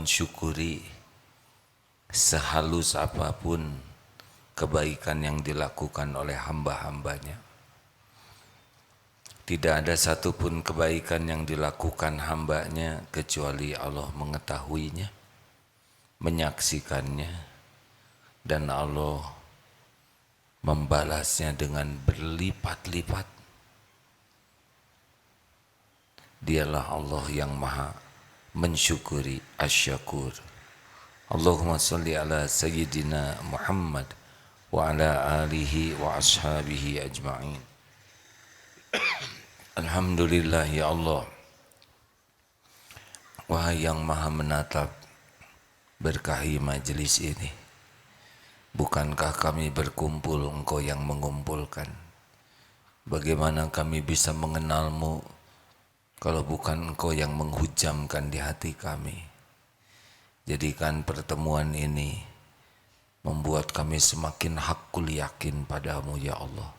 mensyukuri sehalus apapun kebaikan yang dilakukan oleh hamba-hambanya. Tidak ada satupun kebaikan yang dilakukan hambanya kecuali Allah mengetahuinya, menyaksikannya, dan Allah membalasnya dengan berlipat-lipat. Dialah Allah yang maha mensyukuri, asyakur. Allahumma salli ala Sayyidina Muhammad wa ala alihi wa ashabihi ajma'in. Alhamdulillah ya Allah, wahai yang maha menatap, berkahi majelis ini. Bukankah kami berkumpul, Engkau yang mengumpulkan? Bagaimana kami bisa mengenalmu kalau bukan Engkau yang menghujamkan di hati kami? Jadikan pertemuan ini membuat kami semakin hakul yakin padamu ya Allah.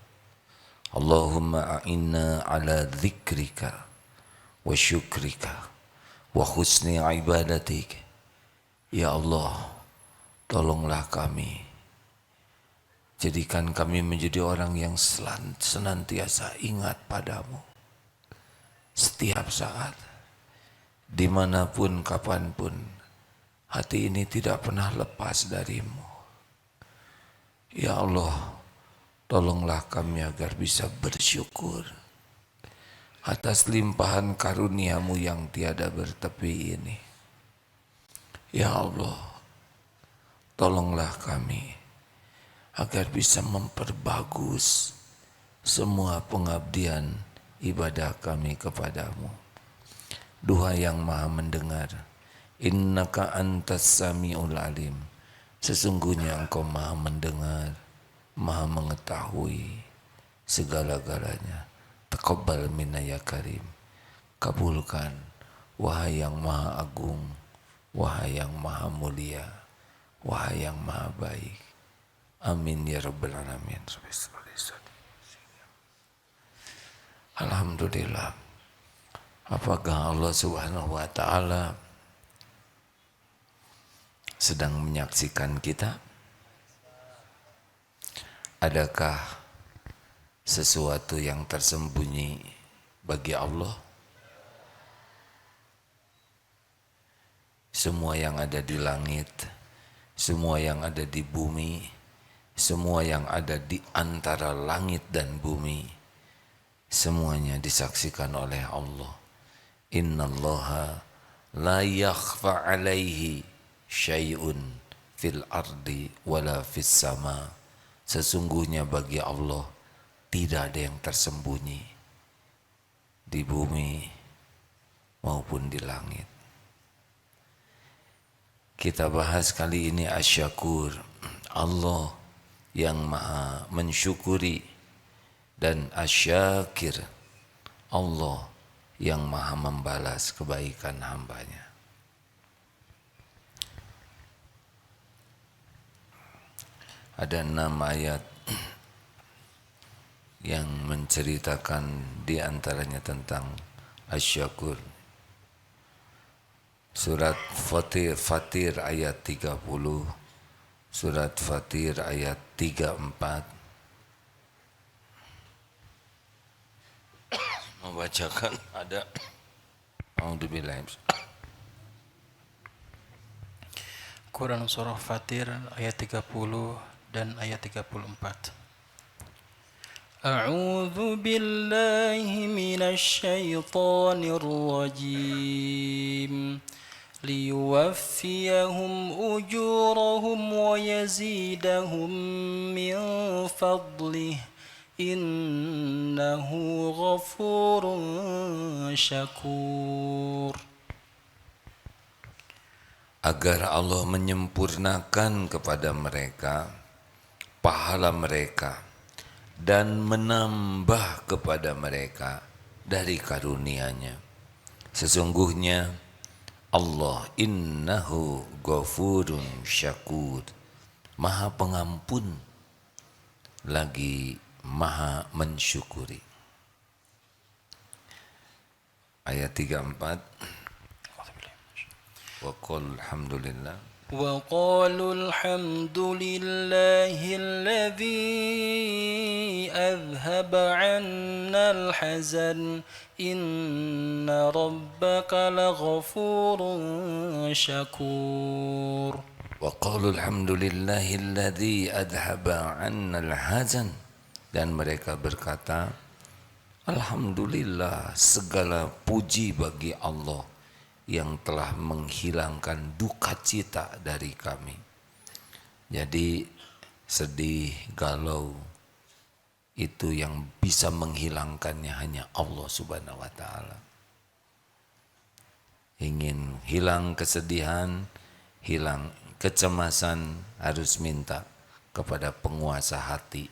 Allahumma a'inna ala dzikrika wa syukrika wa husni ibadatik. Ya Allah, tolonglah kami. Jadikan kami menjadi orang yang senantiasa ingat padamu. Setiap saat, dimanapun, kapanpun, hati ini tidak pernah lepas darimu. Ya Allah, tolonglah kami agar bisa bersyukur atas limpahan karuniamu yang tiada bertepi ini. Ya Allah, tolonglah kami agar bisa memperbagus semua pengabdian ibadah kami kepadamu. Duha yang maha mendengar, innaka antas sami'ul alim. Sesungguhnya Engkau maha mendengar, maha mengetahui segala-galanya. Taqabbal minna ya karim. Kabulkan wahai yang maha agung, wahai yang maha mulia, wahai yang maha baik. Amin ya rabbal alamin. Alhamdulillah. Apakah Allah Subhanahu wa taala sedang menyaksikan kita? Adakah sesuatu yang tersembunyi bagi Allah? Semua yang ada di langit, semua yang ada di bumi, semua yang ada di antara langit dan bumi, semuanya disaksikan oleh Allah. Innallaha la yakhfa alaihi syai'un fil ardi wala fis sama. Sesungguhnya bagi Allah tidak ada yang tersembunyi di bumi maupun di langit. Kita bahas kali ini asyakur, Allah yang maha mensyukuri, dan asyakir, Allah yang maha membalas kebaikan hambanya. Ada 6 ayat yang menceritakan diantaranya tentang asyakur. Surat Fatir ayat 30, Surat Fatir ayat 34 membacakan ada Quran Surah Fatir ayat 30 dan ayat 34. A'udzu billahi minasy syaithanir rajim. Liyuwaffiyahum ujurahum wa yazidahum min fadlih. Innahu ghafurun syakur. Agar Allah menyempurnakan kepada mereka pahala mereka dan menambah kepada mereka dari karunia-Nya. Sesungguhnya Allah innahu ghafurun syakur, maha pengampun lagi maha mensyukuri. Ayat 34. Wa qul alhamdulillah. وقالوا الحمد لله الذي أذهب عنا الحزن إن ربك لغفور شكور. Wa qalu alhamdulillahilladzi adhaba 'annal hazan, dan mereka berkata, alhamdulillah, segala puji bagi Allah yang telah menghilangkan duka cita dari kami. Jadi sedih, galau, itu yang bisa menghilangkannya hanya Allah Subhanahu wa ta'ala. Ingin hilang kesedihan, hilang kecemasan, harus minta kepada penguasa hati,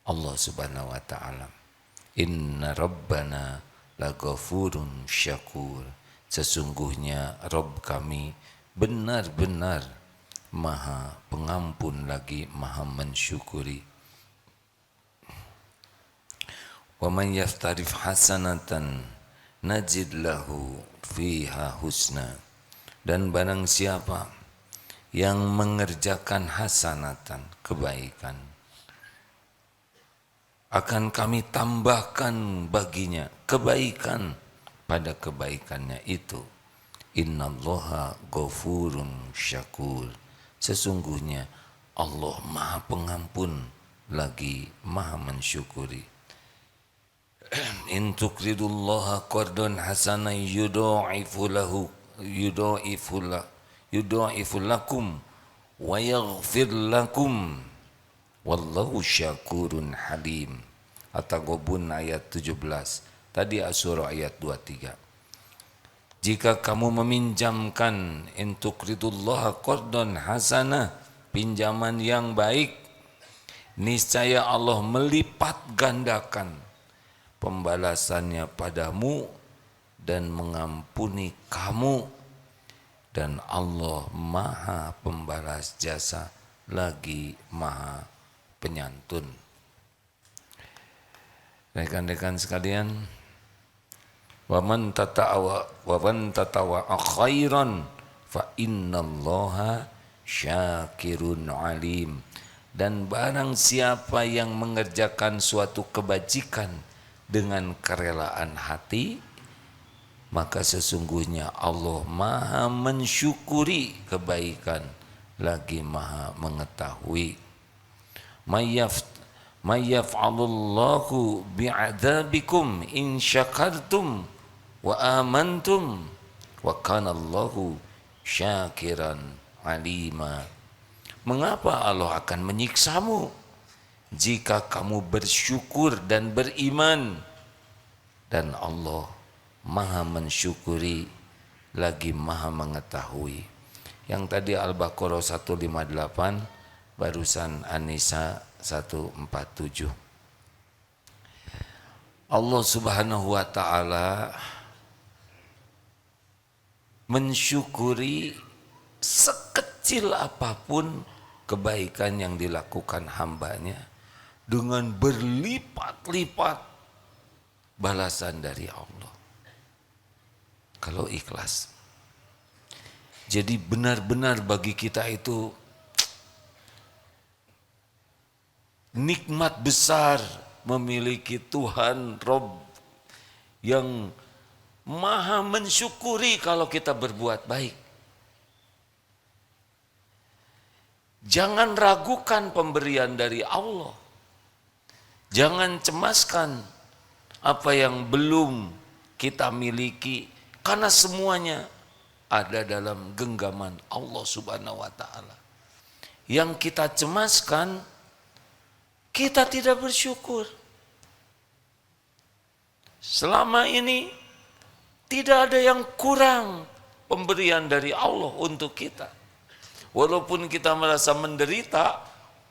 Allah Subhanahu wa ta'ala. Inna rabbana laghafurun syakur. Sesungguhnya Rabb kami benar-benar maha pengampun lagi maha mensyukuri. Wa man yaftarif hasanatan najid lahu fiha husna. Dan barang siapa yang mengerjakan hasanatan, kebaikan, akan kami tambahkan baginya kebaikan pada kebaikannya itu. Innallaha ghafurun syakur. Sesungguhnya Allah maha pengampun lagi maha mensyukuri. In tuqridullaha qardan hasanan yudha'ifu lakum wa yaghfir lakum wallahu syakurun halim. At-Taghabun ayat 17. Tadi Asy-Syura ayat 23. Jika kamu meminjamkan intuqridullaha qardan hasanah, pinjaman yang baik, niscaya Allah melipat gandakan pembalasannya padamu dan mengampuni kamu, dan Allah maha pembalas jasa lagi maha penyantun. Rekan-rekan sekalian, wa man tatawa khairan fa innallaha syakirun alim. Dan barang siapa yang mengerjakan suatu kebajikan dengan kerelaan hati, maka sesungguhnya Allah maha mensyukuri kebaikan lagi maha mengetahui. Mayyaf'alullahu bi'adzabikum in syakartum wa amantum wa kanallahu syakiran alima. Mengapa Allah akan menyiksamu jika kamu bersyukur dan beriman, dan Allah maha mensyukuri lagi maha mengetahui. Yang tadi Al-Baqarah 158, barusan An-Nisa 147. Allah Subhanahu wa ta'ala mensyukuri sekecil apapun kebaikan yang dilakukan hambanya dengan berlipat-lipat balasan dari Allah kalau ikhlas. Jadi benar-benar bagi kita itu nikmat besar memiliki Tuhan Rabb yang maha mensyukuri kalau kita berbuat baik. Jangan ragukan pemberian dari Allah. Jangan cemaskan apa yang belum kita miliki, karena semuanya ada dalam genggaman Allah Subhanahu wa ta'ala. Yang kita cemaskan, kita tidak bersyukur. Selama ini tidak ada yang kurang pemberian dari Allah untuk kita. Walaupun kita merasa menderita,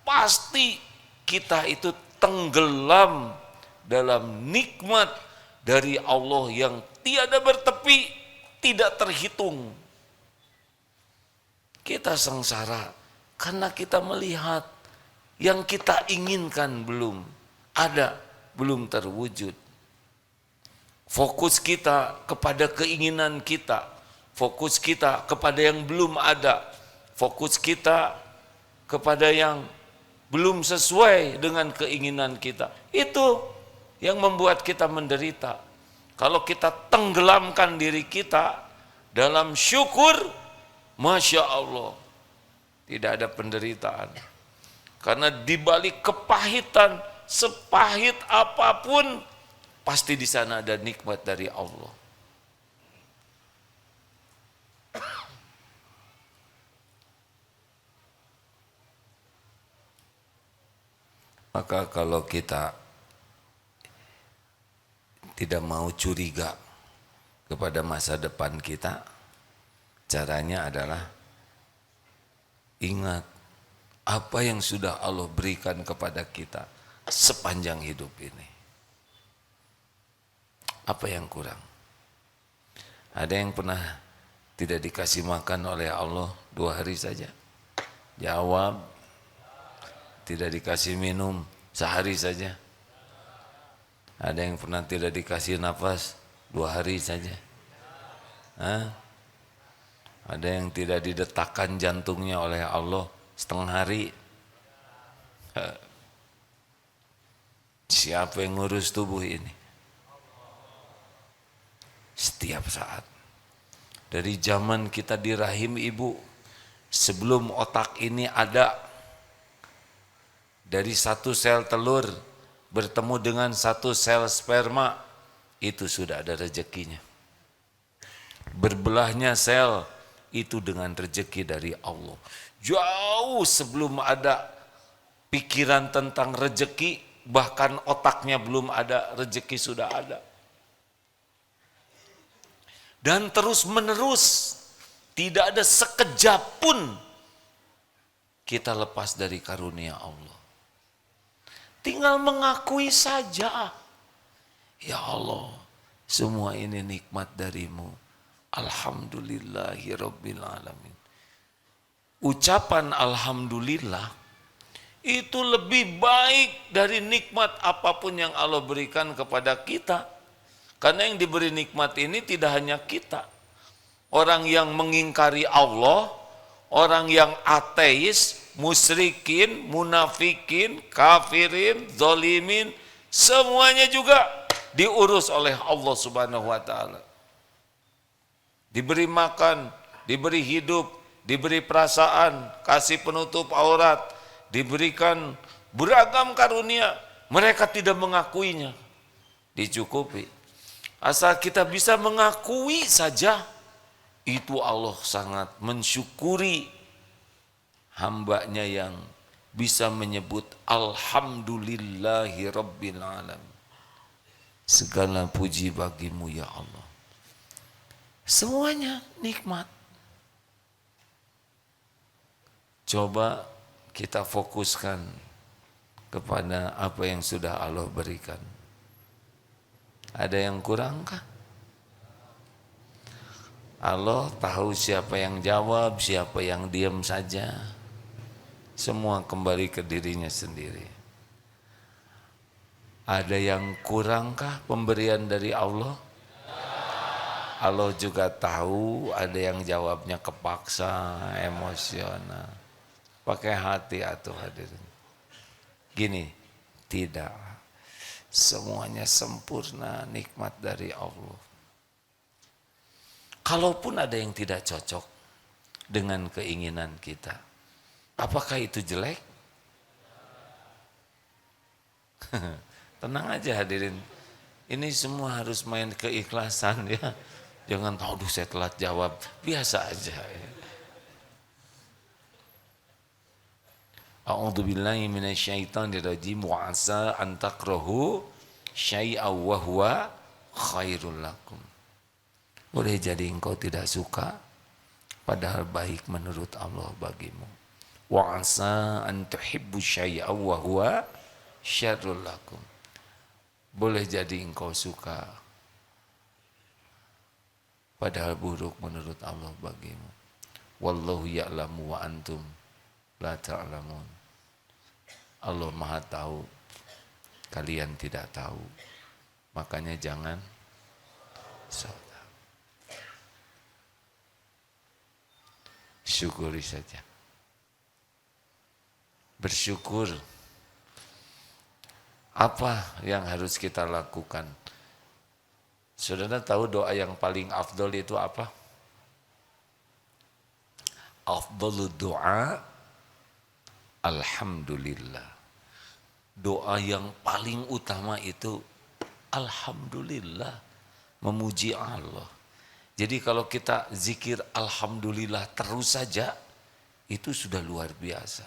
pasti kita itu tenggelam dalam nikmat dari Allah yang tiada bertepi, tidak terhitung. Kita sengsara karena kita melihat yang kita inginkan belum ada, belum terwujud. Fokus kita kepada keinginan kita, fokus kita kepada yang belum ada, fokus kita kepada yang belum sesuai dengan keinginan kita. Itu yang membuat kita menderita. Kalau kita tenggelamkan diri kita dalam syukur, Masya Allah, tidak ada penderitaan. Karena di balik kepahitan, sepahit apapun, pasti di sana ada nikmat dari Allah. Maka kalau kita tidak mau curiga kepada masa depan kita, caranya adalah ingat apa yang sudah Allah berikan kepada kita sepanjang hidup ini. Apa yang kurang? Ada yang pernah tidak dikasih makan oleh Allah 2 hari saja? Jawab. Tidak dikasih minum sehari saja? Ada yang pernah tidak dikasih nafas 2 hari saja? Hah? Ada yang tidak didetakkan jantungnya oleh Allah setengah hari? Siapa yang ngurus tubuh ini? Setiap saat. Dari zaman kita di rahim ibu, sebelum otak ini ada, dari 1 sel telur bertemu dengan 1 sel sperma, itu sudah ada rezekinya. Berbelahnya sel, itu dengan rezeki dari Allah. Jauh sebelum ada pikiran tentang rezeki, bahkan otaknya belum ada, rezeki sudah ada. Dan terus menerus, tidak ada sekejap pun kita lepas dari karunia Allah. Tinggal mengakui saja, ya Allah, semua ini nikmat darimu. Alhamdulillahirabbil alamin. Ucapan alhamdulillah itu lebih baik dari nikmat apapun yang Allah berikan kepada kita. Karena yang diberi nikmat ini tidak hanya kita. Orang yang mengingkari Allah, orang yang ateis, musyrikin, munafikin, kafirin, zalimin, semuanya juga diurus oleh Allah Subhanahu wa taala. Diberi makan, diberi hidup, diberi perasaan, kasih penutup aurat, diberikan beragam karunia, mereka tidak mengakuinya. Dicukupi. Asal kita bisa mengakui saja, itu Allah sangat mensyukuri hambanya yang bisa menyebut Alhamdulillahi Rabbil Alamin. Segala puji bagimu ya Allah. Semuanya nikmat. Coba kita fokuskan kepada apa yang sudah Allah berikan. Ada yang kurangkah? Allah tahu siapa yang jawab, siapa yang diam saja. Semua kembali ke dirinya sendiri. Ada yang kurangkah pemberian dari Allah? Allah juga tahu ada yang jawabnya kepaksa, emosional. Pakai hati atau hadirin. Gini, tidak. Semuanya sempurna, nikmat dari Allah. Kalaupun ada yang tidak cocok dengan keinginan kita, apakah itu jelek? Tenang aja hadirin, ini semua harus main keikhlasan ya. Jangan tahu saya telat jawab, biasa aja ya. A'udzubillahi minasyaitonirrajim wa asa an takrahu syai'aw wa huwa khairul lakum. Boleh jadi engkau tidak suka, padahal baik menurut Allah bagimu. Wa asa an tuhibbu syai'aw wa huwa syarrul lakum. Boleh jadi engkau suka, padahal buruk menurut Allah bagimu. Wallahu ya'lamu wa antum la ta'lamun. Allah Maha tahu, kalian tidak tahu. Makanya jangan so tahu. Syukuri saja. Bersyukur. Apa yang harus kita lakukan? Saudara tahu doa yang paling afdol itu apa? Afdolud doa, alhamdulillah. Doa yang paling utama itu alhamdulillah, memuji Allah. Jadi kalau kita zikir alhamdulillah terus saja, itu sudah luar biasa.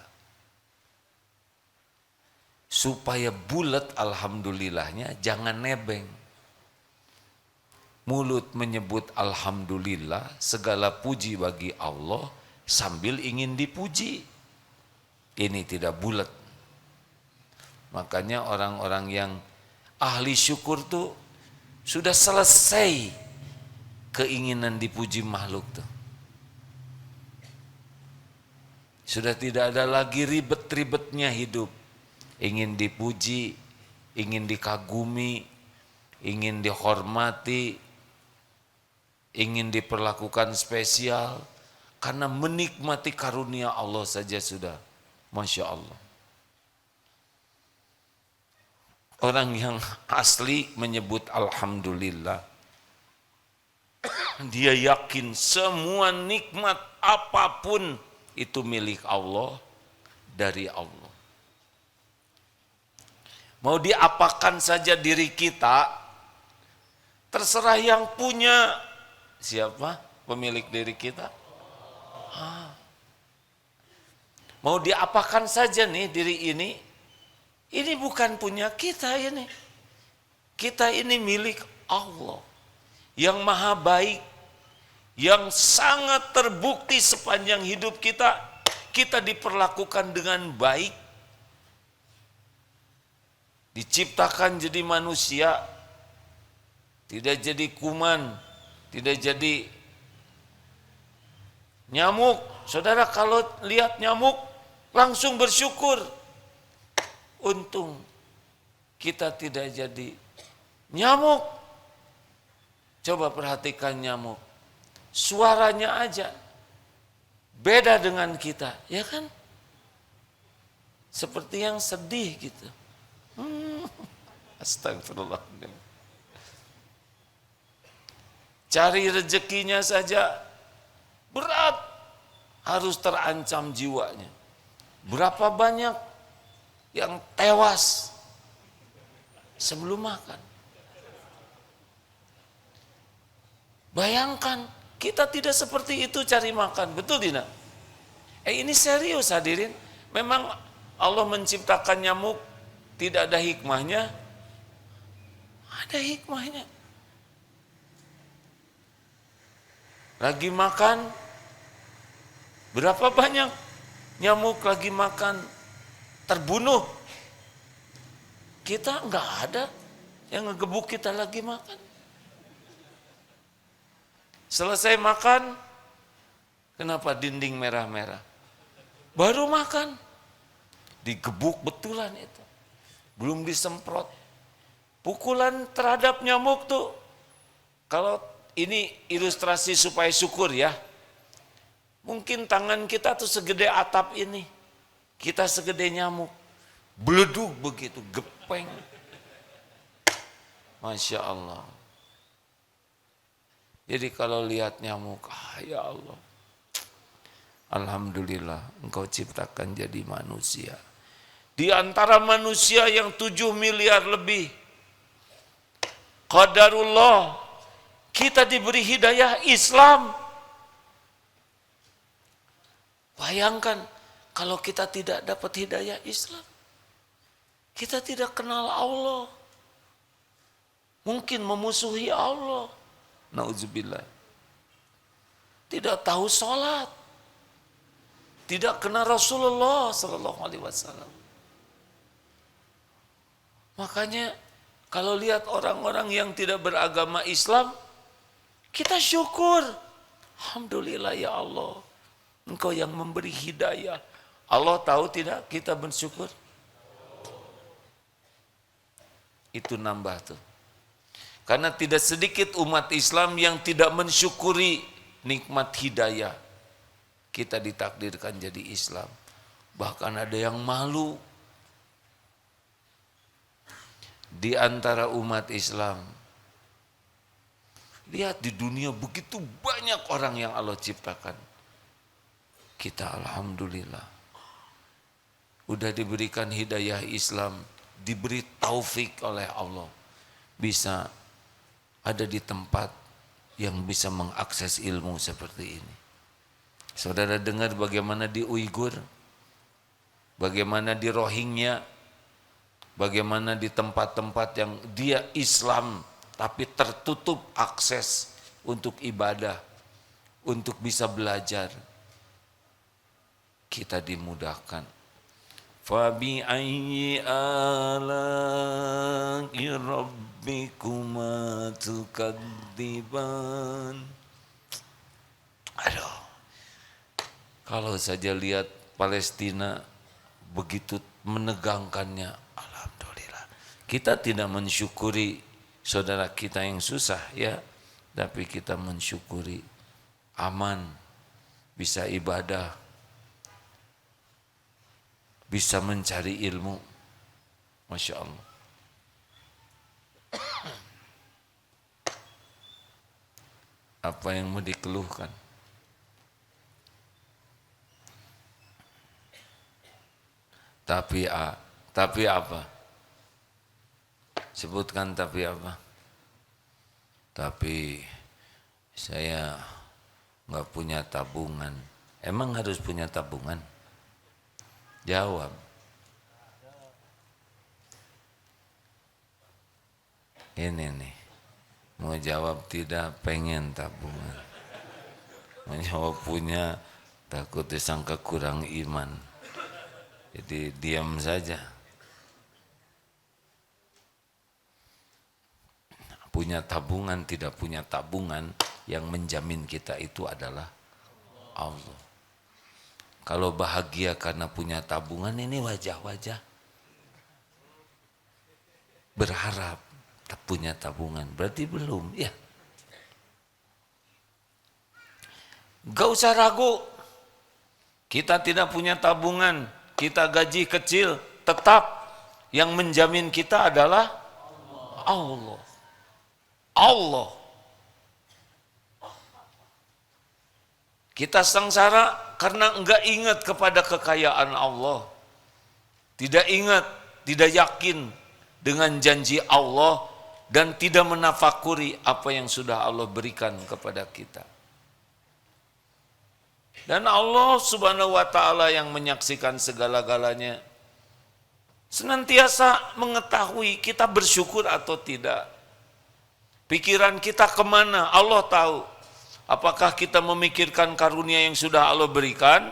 Supaya bulat alhamdulillahnya, jangan nebeng. Mulut menyebut alhamdulillah, segala puji bagi Allah sambil ingin dipuji. Ini tidak bulat. Makanya orang-orang yang ahli syukur tuh sudah selesai keinginan dipuji makhluk tuh. Sudah tidak ada lagi ribet-ribetnya hidup. Ingin dipuji, ingin dikagumi, ingin dihormati, ingin diperlakukan spesial, karena menikmati karunia Allah saja sudah, Masya Allah. Orang yang asli menyebut alhamdulillah, dia yakin semua nikmat apapun itu milik Allah, dari Allah. Mau diapakan saja diri kita, terserah yang punya. Siapa pemilik diri kita? Mau diapakan saja nih diri ini bukan punya kita ini. Kita ini milik Allah yang maha baik, yang sangat terbukti sepanjang hidup kita, kita diperlakukan dengan baik. Diciptakan jadi manusia, tidak jadi kuman, tidak jadi nyamuk. Saudara kalau lihat nyamuk langsung bersyukur. Untung kita tidak jadi nyamuk. Coba perhatikan nyamuk. Suaranya aja beda dengan kita, ya kan? Seperti yang sedih gitu. Astagfirullahaladzim. Cari rezekinya saja berat, harus terancam jiwanya. Berapa banyak yang tewas sebelum makan? Bayangkan, kita tidak seperti itu cari makan, betul tidak? Ini serius hadirin. Memang Allah menciptakan nyamuk tidak ada hikmahnya? Ada hikmahnya. Lagi makan, berapa banyak nyamuk lagi makan terbunuh? Kita enggak ada yang ngegebuk kita lagi makan. Selesai makan, kenapa dinding merah-merah? Baru makan, digebuk betulan itu. Belum disemprot. Pukulan terhadap nyamuk tuh, kalau ini ilustrasi supaya syukur ya. Mungkin tangan kita tuh segede atap ini. Kita segede nyamuk. Beleduk begitu, gepeng. Masya Allah. Jadi kalau lihat nyamuk, ya Allah. Alhamdulillah, Engkau ciptakan jadi manusia. Di antara manusia yang 7 miliar lebih, qadarullah, kita diberi hidayah Islam. Bayangkan kalau kita tidak dapat hidayah Islam, kita tidak kenal Allah, mungkin memusuhi Allah, nauzubillah. Tidak tahu sholat, tidak kenal Rasulullah Sallallahu Alaihi Wasallam. Makanya kalau lihat orang-orang yang tidak beragama Islam, kita syukur. Alhamdulillah ya Allah, Engkau yang memberi hidayah. Allah tahu tidak kita bersyukur? Itu nambah tuh. Karena tidak sedikit umat Islam yang tidak mensyukuri nikmat hidayah. kita ditakdirkan jadi Islam. Bahkan ada yang malu di antara umat Islam. Lihat di dunia begitu banyak orang yang Allah ciptakan. Kita alhamdulillah udah diberikan hidayah Islam, diberi taufik oleh Allah, bisa ada di tempat yang bisa mengakses ilmu seperti ini. Saudara dengar bagaimana di Uighur, bagaimana di Rohingya, bagaimana di tempat-tempat yang dia Islam tapi tertutup akses untuk ibadah, untuk bisa belajar. Kita dimudahkan. Fabi ayyi ala'i rabbikuma tukadziban. Aduh. Kalau saja lihat Palestina begitu menegangkannya, alhamdulillah. Kita tidak mensyukuri saudara kita yang susah ya, tapi kita mensyukuri aman, bisa ibadah, bisa mencari ilmu. Masya Allah. Apa yang mau dikeluhkan? Tapi apa? Sebutkan tapi apa? Tapi saya nggak punya tabungan. Emang harus punya tabungan? Jawab. Ini nih, mau jawab tidak pengen tabungan. Mau jawab punya takut disangka kurang iman. Jadi diam saja. Punya tabungan, tidak punya tabungan, yang menjamin kita itu adalah Allah. Kalau bahagia karena punya tabungan, ini wajah-wajah berharap punya tabungan, berarti belum ya. Gak usah ragu, kita tidak punya tabungan, kita gaji kecil, tetap yang menjamin kita adalah Allah. Allah. Kita sengsara karena enggak ingat kepada kekayaan Allah. Tidak ingat, tidak yakin dengan janji Allah dan tidak menafakuri apa yang sudah Allah berikan kepada kita. Dan Allah Subhanahu wa taala yang menyaksikan segala-galanya senantiasa mengetahui kita bersyukur atau tidak. Pikiran kita kemana Allah tahu. Apakah kita memikirkan karunia yang sudah Allah berikan,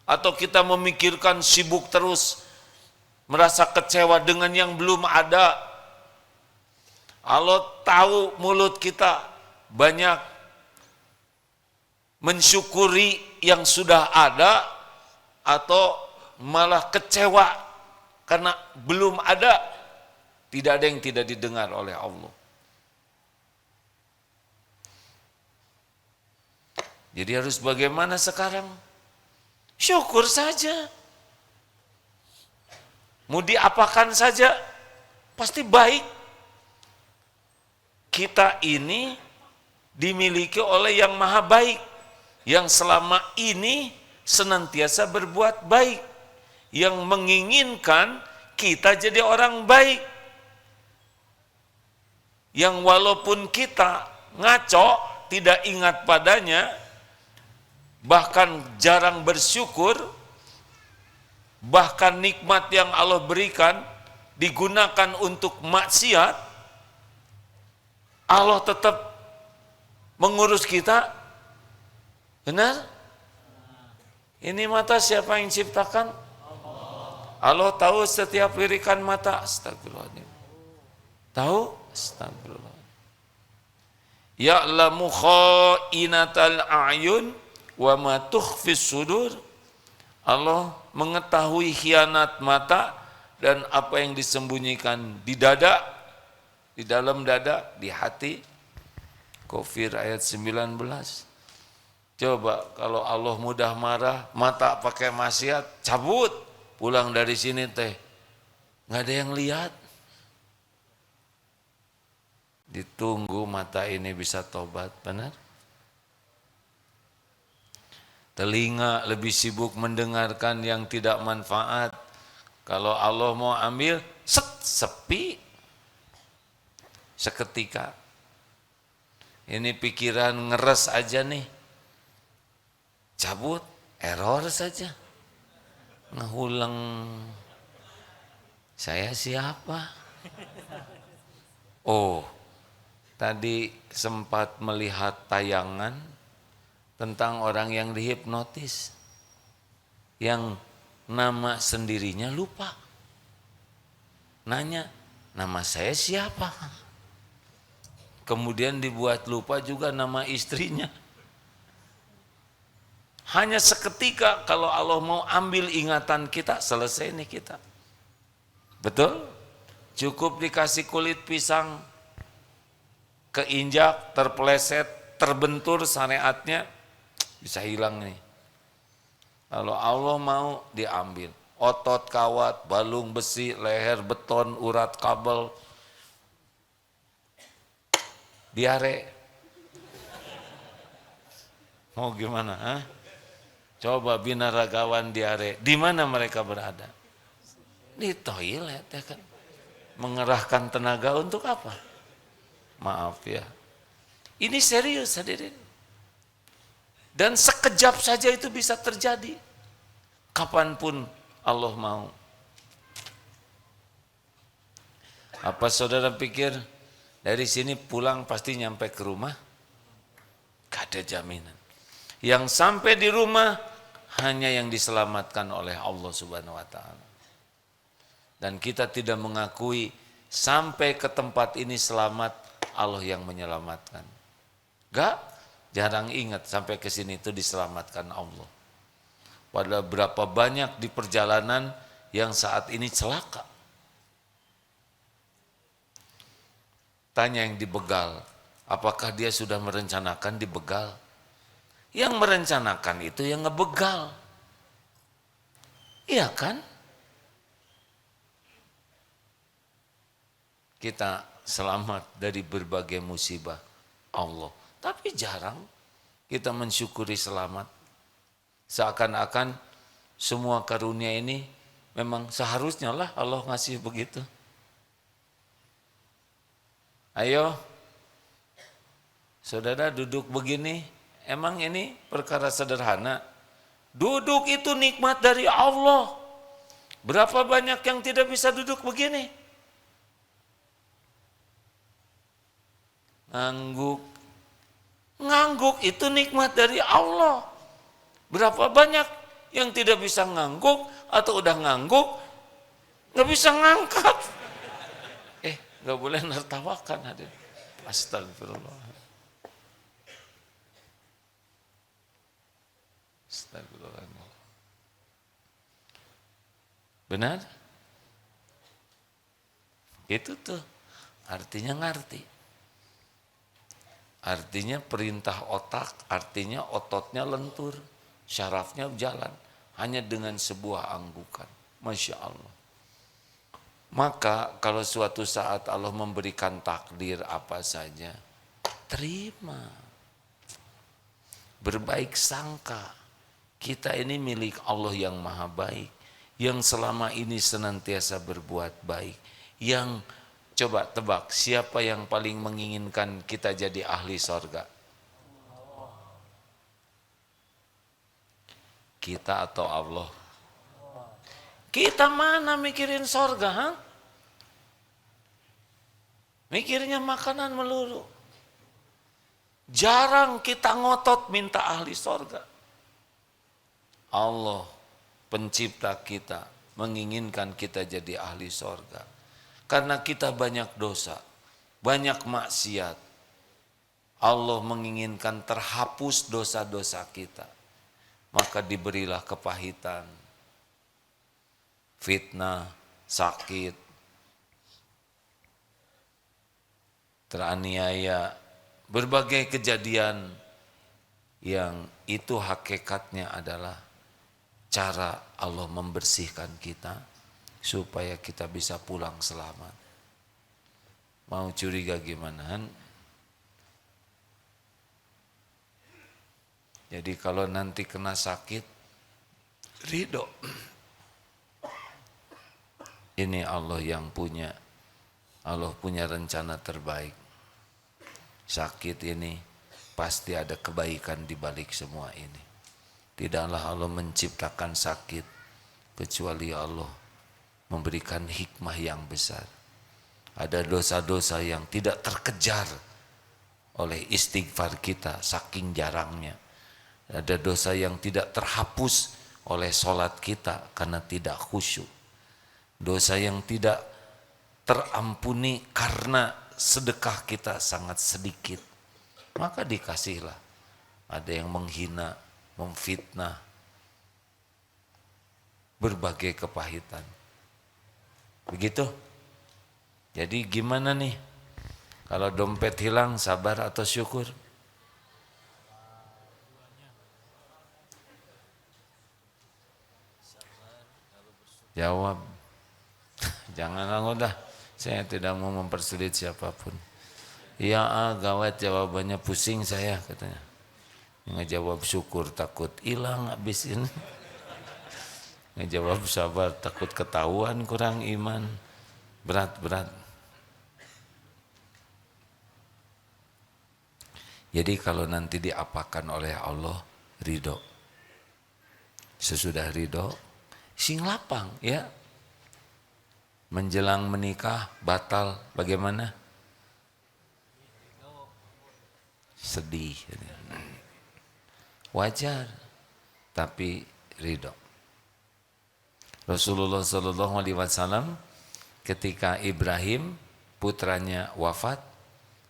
atau kita memikirkan sibuk terus, merasa kecewa dengan yang belum ada. Allah tahu mulut kita banyak mensyukuri yang sudah ada, atau malah kecewa karena belum ada. Tidak ada yang tidak didengar oleh Allah. Jadi harus bagaimana sekarang? Syukur saja. Mau diapakan saja, pasti baik. Kita ini dimiliki oleh yang maha baik, yang selama ini senantiasa berbuat baik, yang menginginkan kita jadi orang baik, yang walaupun kita ngaco, tidak ingat padanya, bahkan jarang bersyukur, bahkan nikmat yang Allah berikan digunakan untuk maksiat, Allah tetap mengurus kita. Benar? Ini mata siapa yang ciptakan? Allah tahu setiap lirikan mata. Astagfirullahaladzim. Tahu? Astagfirullah. Ya'lamu kha'inatal a'yun wa ma tukhfis sudur. Allah mengetahui khianat mata dan apa yang disembunyikan di dada, di dalam dada, di hati. Kafir ayat 19. Coba kalau Allah mudah marah, mata pakai maksiat, cabut. Pulang dari sini teh, nggak ada yang lihat. Ditunggu mata ini bisa tobat, benar? Telinga lebih sibuk mendengarkan yang tidak manfaat. Kalau Allah mau ambil, sepi. Seketika. Ini pikiran ngeres aja nih. Cabut, error saja. Ngulang. Saya siapa? Oh, tadi sempat melihat tayangan tentang orang yang dihipnotis. Yang nama sendirinya lupa. Nanya, nama saya siapa? Kemudian dibuat lupa juga nama istrinya. Hanya seketika kalau Allah mau ambil ingatan kita, selesai nih kita. Betul? Cukup dikasih kulit pisang, keinjak, terpeleset, terbentur syariatnya, bisa hilang nih. Kalau Allah mau diambil, otot kawat, balung besi, leher beton, urat kabel, diare. Mau gimana? Ha? Coba binaragawan diare, di mana mereka berada? Di toilet ya kan. Mengerahkan tenaga untuk apa? Maaf ya. Ini serius hadirin. Dan sekejap saja itu bisa terjadi. Kapanpun Allah mau. Apa saudara pikir dari sini pulang pasti nyampe ke rumah? Gak ada jaminan. Yang sampai di rumah hanya yang diselamatkan oleh Allah Subhanahu wa taala. Dan kita tidak mengakui sampai ke tempat ini selamat, Allah yang menyelamatkan. Gak, jarang ingat sampai ke sini itu diselamatkan Allah. Padahal berapa banyak di perjalanan yang saat ini celaka. Tanya yang di Begal, apakah dia sudah merencanakan di Begal? Yang merencanakan itu yang ngebegal. Iya kan? Kita selamat dari berbagai musibah Allah. Tapi jarang kita mensyukuri selamat. Seakan-akan semua karunia ini memang seharusnya lah Allah ngasih begitu. Ayo, saudara duduk begini. Emang ini perkara sederhana. Duduk itu nikmat dari Allah. Berapa banyak yang tidak bisa duduk begini? Ngangguk. Ngangguk itu nikmat dari Allah. Berapa banyak yang tidak bisa ngangguk atau udah ngangguk nggak bisa ngangkat. Nggak boleh nertawakan hadir. Astagfirullah. Astagfirullahaladzim. Benar? Itu tuh artinya ngerti. Artinya perintah otak, artinya ototnya lentur, syarafnya jalan hanya dengan sebuah anggukan. Masya Allah. Maka kalau suatu saat Allah memberikan takdir apa saja, terima. Berbaik sangka. Kita ini milik Allah yang maha baik, yang selama ini senantiasa berbuat baik. Yang coba tebak, siapa yang paling menginginkan kita jadi ahli sorga? Kita atau Allah? Kita mana mikirin sorga? Ha? Mikirnya makanan melulu. Jarang kita ngotot minta ahli sorga. Allah pencipta kita menginginkan kita jadi ahli sorga. Karena kita banyak dosa, banyak maksiat. Allah menginginkan terhapus dosa-dosa kita. Maka diberilah kepahitan, fitnah, sakit, teraniaya, berbagai kejadian yang itu hakikatnya adalah cara Allah membersihkan kita supaya kita bisa pulang selamat. Mau curiga gimana? Jadi kalau nanti kena sakit, ridho. Ini Allah yang punya. Allah punya rencana terbaik. Sakit ini pasti ada kebaikan di balik semua ini. Tidaklah Allah menciptakan sakit kecuali Allah memberikan hikmah yang besar. Ada dosa-dosa yang tidak terkejar oleh istighfar kita saking jarangnya. Ada dosa yang tidak terhapus oleh sholat kita karena tidak khusyuk. Dosa yang tidak terampuni karena sedekah kita sangat sedikit. Maka dikasihlah. Ada yang menghina, memfitnah, berbagai kepahitan. Begitu. Jadi gimana nih? Kalau dompet hilang, sabar atau syukur? Jawab. Jangan udah. Saya tidak mau mempersulit siapapun. Iya, gawat jawabannya, pusing saya katanya. Ngejawab syukur takut hilang habis ini. Ngejawab sabar takut ketahuan kurang iman. Berat. Jadi kalau nanti diapakan oleh Allah, ridho. Sesudah ridho, sing lapang ya. Menjelang menikah batal bagaimana? Sedih. Wajar, tapi ridho. Rasulullah SAW ketika Ibrahim putranya wafat,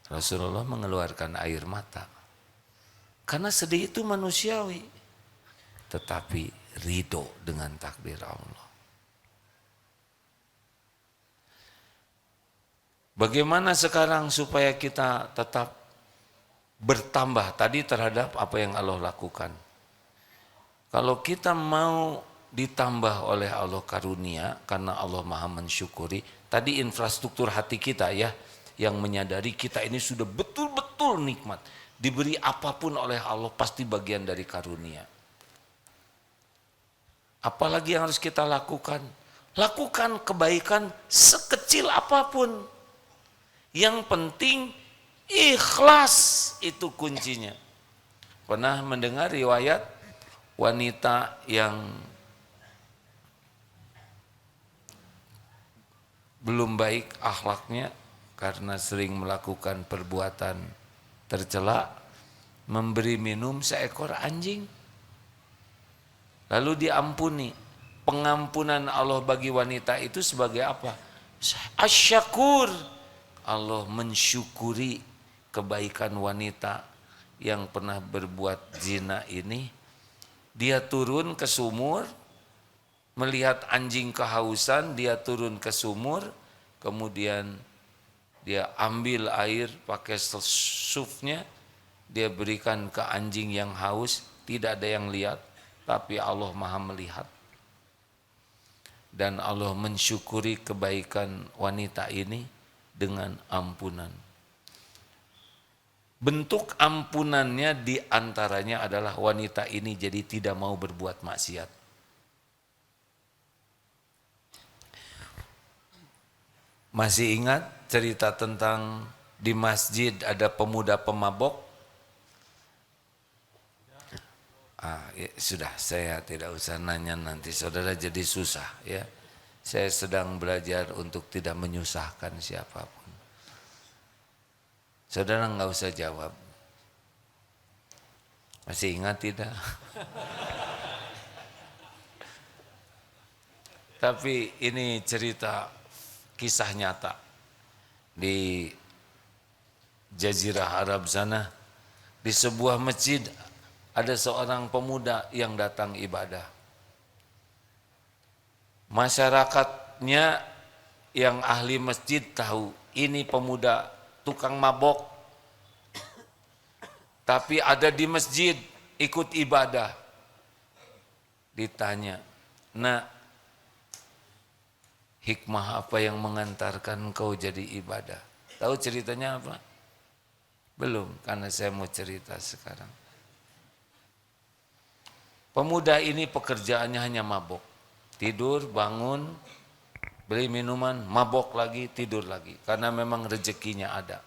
Rasulullah mengeluarkan air mata. Karena sedih itu manusiawi, tetapi ridho dengan takdir Allah. Bagaimana sekarang supaya kita tetap bertambah tadi terhadap apa yang Allah lakukan? Kalau kita mau ditambah oleh Allah karunia, karena Allah maha mensyukuri, tadi infrastruktur hati kita ya, yang menyadari kita ini sudah betul-betul nikmat. Diberi apapun oleh Allah pasti bagian dari karunia. Apalagi yang harus kita lakukan? Lakukan kebaikan sekecil apapun. Yang penting ikhlas, itu kuncinya. Pernah mendengar riwayat wanita yang belum baik akhlaknya karena sering melakukan perbuatan tercela, memberi minum seekor anjing, lalu diampuni. Pengampunan Allah bagi wanita itu sebagai apa? Asyakur. Allah mensyukuri kebaikan wanita yang pernah berbuat zina ini. Dia turun ke sumur, melihat anjing kehausan, dia turun ke sumur, kemudian dia ambil air pakai sufnya, dia berikan ke anjing yang haus, tidak ada yang lihat, tapi Allah maha melihat. Dan Allah mensyukuri kebaikan wanita ini dengan ampunan. Bentuk ampunannya diantaranya adalah wanita ini jadi tidak mau berbuat maksiat. Masih ingat cerita tentang di masjid ada pemuda pemabok? Ya, sudah, saya tidak usah nanya nanti, saudara jadi susah ya. Saya sedang belajar untuk tidak menyusahkan siapapun. Saudara nggak usah jawab. Masih ingat tidak? Tapi ini cerita kisah nyata. Di Jazirah Arab sana, di sebuah masjid ada seorang pemuda yang datang ibadah. Masyarakatnya yang ahli masjid tahu ini pemuda tukang mabok, tapi ada di masjid ikut ibadah. Ditanya, "Nak, hikmah apa yang mengantarkan kau jadi ibadah?" Tahu ceritanya apa? Belum, karena saya mau cerita sekarang. Pemuda ini pekerjaannya hanya mabok. Tidur, bangun, beli minuman, mabok lagi, tidur lagi. Karena memang rezekinya ada.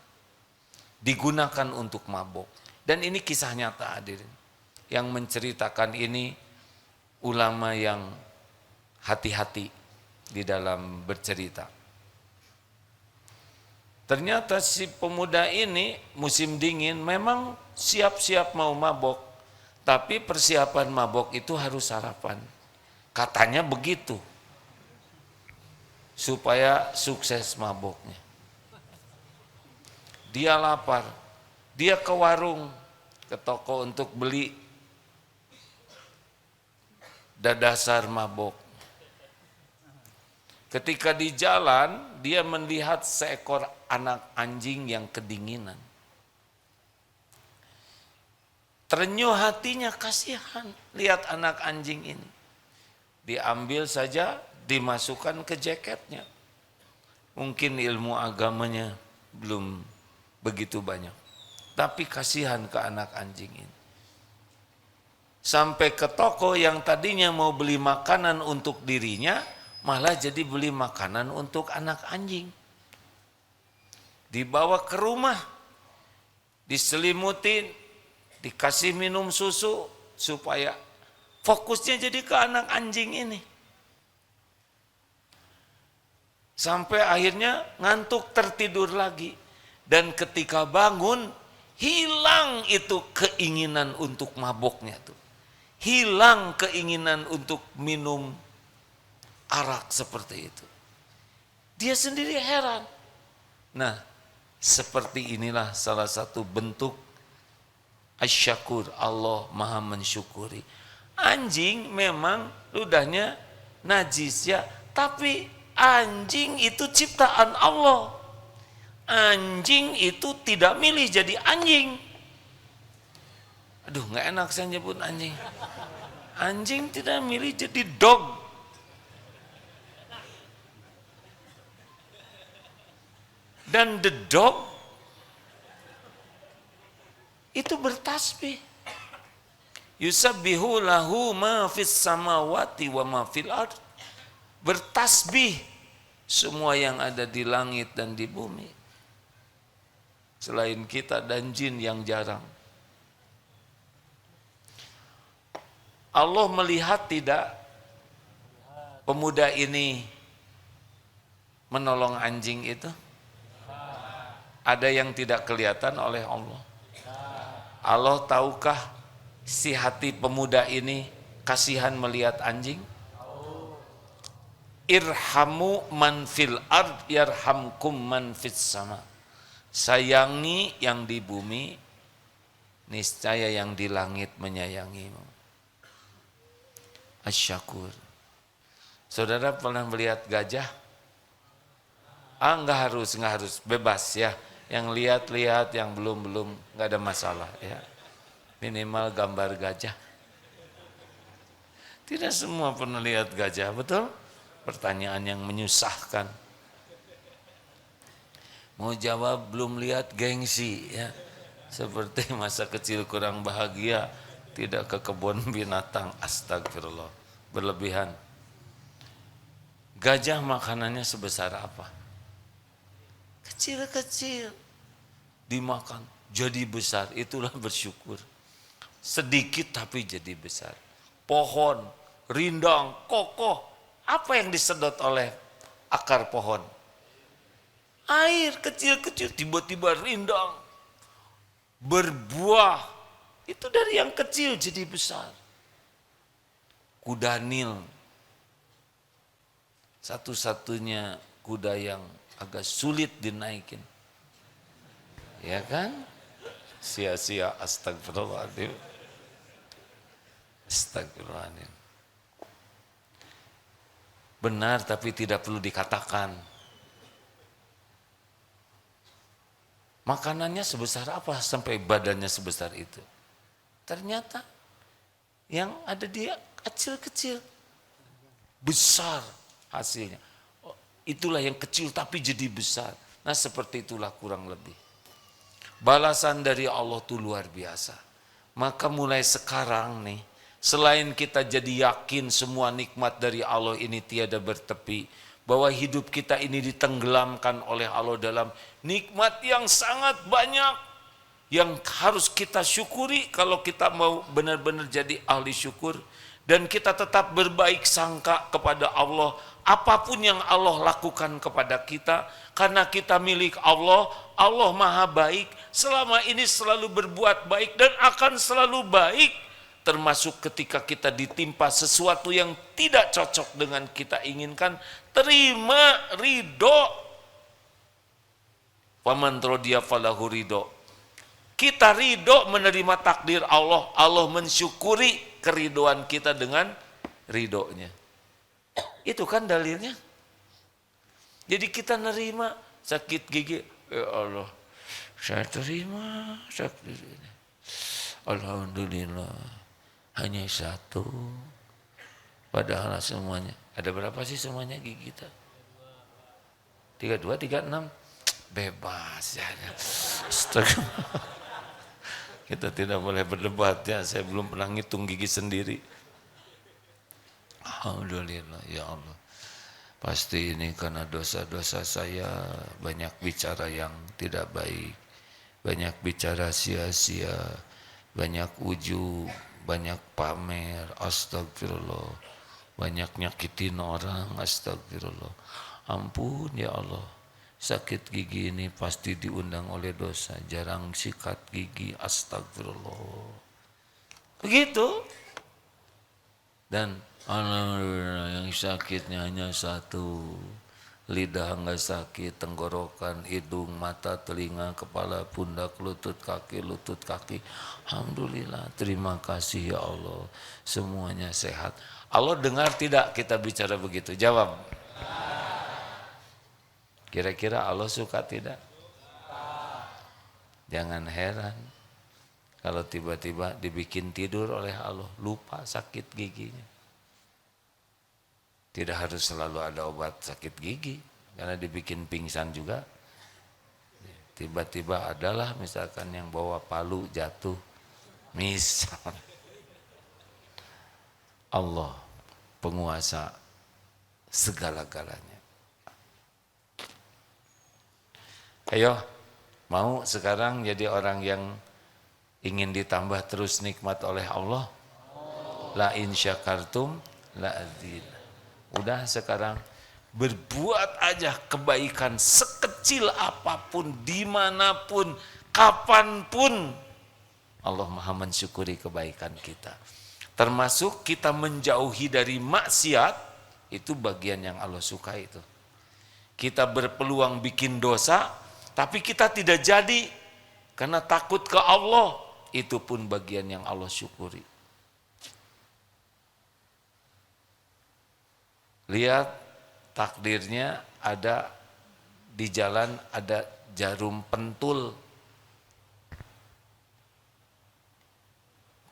Digunakan untuk mabok. Dan ini kisah nyata, hadirin. Yang menceritakan ini ulama yang hati-hati di dalam bercerita. Ternyata si pemuda ini musim dingin memang siap-siap mau mabok, tapi persiapan mabok itu harus sarapan. Katanya begitu, supaya sukses maboknya. Dia lapar, dia ke warung, ke toko untuk beli dadasar mabok. Ketika di jalan, dia melihat seekor anak anjing yang kedinginan. Terenyuh hatinya, kasihan lihat anak anjing ini. Diambil saja, dimasukkan ke jaketnya. Mungkin ilmu agamanya belum begitu banyak. Tapi kasihan ke anak anjing ini. Sampai ke toko yang tadinya mau beli makanan untuk dirinya, malah jadi beli makanan untuk anak anjing. Dibawa ke rumah, diselimutin, dikasih minum susu, supaya fokusnya jadi ke anak anjing ini. Sampai akhirnya ngantuk, tertidur lagi. Dan ketika bangun, hilang itu keinginan untuk maboknya tuh. Hilang keinginan untuk minum arak seperti itu. Dia sendiri heran. Nah, seperti inilah salah satu bentuk asyakur, Allah maha mensyukuri. Anjing memang ludahnya najis ya, tapi anjing itu ciptaan Allah. Anjing itu tidak milih jadi anjing. Aduh, nggak enak saya nyebut anjing. Anjing tidak milih jadi dog. Dan the dog itu bertasbih. Yusabbihu lahu ma fis samawati wa ma fil ard. Bertasbih semua yang ada di langit dan di bumi. Selain kita dan jin yang jarang. Allah melihat tidak pemuda ini menolong anjing itu? Ada yang tidak kelihatan oleh Allah. Allah tahukah si hati pemuda ini kasihan melihat anjing? Irhamu man fil ard yarhamkum man fis sama. Sayangi yang di bumi, niscaya yang di langit menyayangimu. Asyakur. Saudara pernah melihat gajah? Enggak harus, bebas ya. Yang lihat-lihat, yang belum, enggak ada masalah ya. Minimal gambar gajah. Tidak semua pernah lihat gajah, betul? Pertanyaan yang menyusahkan. Mau jawab belum lihat, gengsi ya. Seperti masa kecil kurang bahagia, tidak ke kebun binatang, astagfirullah, berlebihan. Gajah makanannya sebesar apa? Kecil-kecil, dimakan jadi besar, itulah bersyukur. Sedikit tapi jadi besar. Pohon, rindang, kokoh, apa yang disedot oleh akar pohon? Air kecil-kecil, tiba-tiba rindang, berbuah, itu dari yang kecil jadi besar. Kuda Nil, satu-satunya kuda yang agak sulit dinaikin. Ya kan? Sia-sia, astagfirullahaladzim. Astagfirullahaladzim. Benar tapi tidak perlu dikatakan. Makanannya sebesar apa sampai badannya sebesar itu? Ternyata yang ada dia kecil-kecil, besar hasilnya. Itulah yang kecil tapi jadi besar. Nah seperti itulah kurang lebih. Balasan dari Allah itu luar biasa. Maka mulai sekarang nih, selain kita jadi yakin semua nikmat dari Allah ini tiada bertepi, bahwa hidup kita ini ditenggelamkan oleh Allah dalam nikmat yang sangat banyak, yang harus kita syukuri kalau kita mau benar-benar jadi ahli syukur. Dan kita tetap berbaik sangka kepada Allah, apapun yang Allah lakukan kepada kita, karena kita milik Allah, Allah maha baik, selama ini selalu berbuat baik dan akan selalu baik, termasuk ketika kita ditimpa sesuatu yang tidak cocok dengan kita inginkan, terima ridho. Faman rodiya falahu ridho. Kita ridho menerima takdir Allah, Allah mensyukuri keridoan kita dengan ridhonya. Itu kan dalilnya. Jadi kita nerima sakit gigi, ya Allah, saya terima sakit ini. Alhamdulillah, hanya satu. Padahal semuanya, ada berapa sih semuanya gigi kita? 32, 36, bebas ya. Astagfirullah. Kita tidak boleh berdebat ya, saya belum pernah ngitung gigi sendiri. Alhamdulillah, ya Allah. Pasti ini karena dosa-dosa saya, banyak bicara yang tidak baik, banyak bicara sia-sia, banyak ujub, banyak pamer, astagfirullah, banyak nyakitin orang, astagfirullah. Ampun ya Allah. Sakit gigi ini pasti diundang oleh dosa, jarang sikat gigi, astagfirullah. Begitu. Dan alhamdulillah yang sakitnya hanya satu. Lidah enggak sakit, tenggorokan, hidung, mata, telinga, kepala, pundak, lutut kaki. Alhamdulillah, terima kasih ya Allah. Semuanya sehat. Allah dengar tidak kita bicara begitu? Jawab. Kira-kira Allah suka tidak? Jangan heran kalau tiba-tiba dibikin tidur oleh Allah, lupa sakit giginya. Tidak harus selalu ada obat sakit gigi, karena dibikin pingsan juga. Tiba-tiba adalah misalkan yang bawa palu jatuh, misal. Allah penguasa segala-galanya. Ayo, mau sekarang jadi orang yang ingin ditambah terus nikmat oleh Allah? La in syakartum la adzid. Udah sekarang berbuat aja kebaikan sekecil apapun, dimanapun, kapanpun. Allah maha mensyukuri kebaikan kita. Termasuk kita menjauhi dari maksiat, itu bagian yang Allah suka itu. Kita berpeluang bikin dosa, tapi kita tidak jadi karena takut ke Allah, itu pun bagian yang Allah syukuri. Lihat takdirnya ada di jalan ada jarum pentul.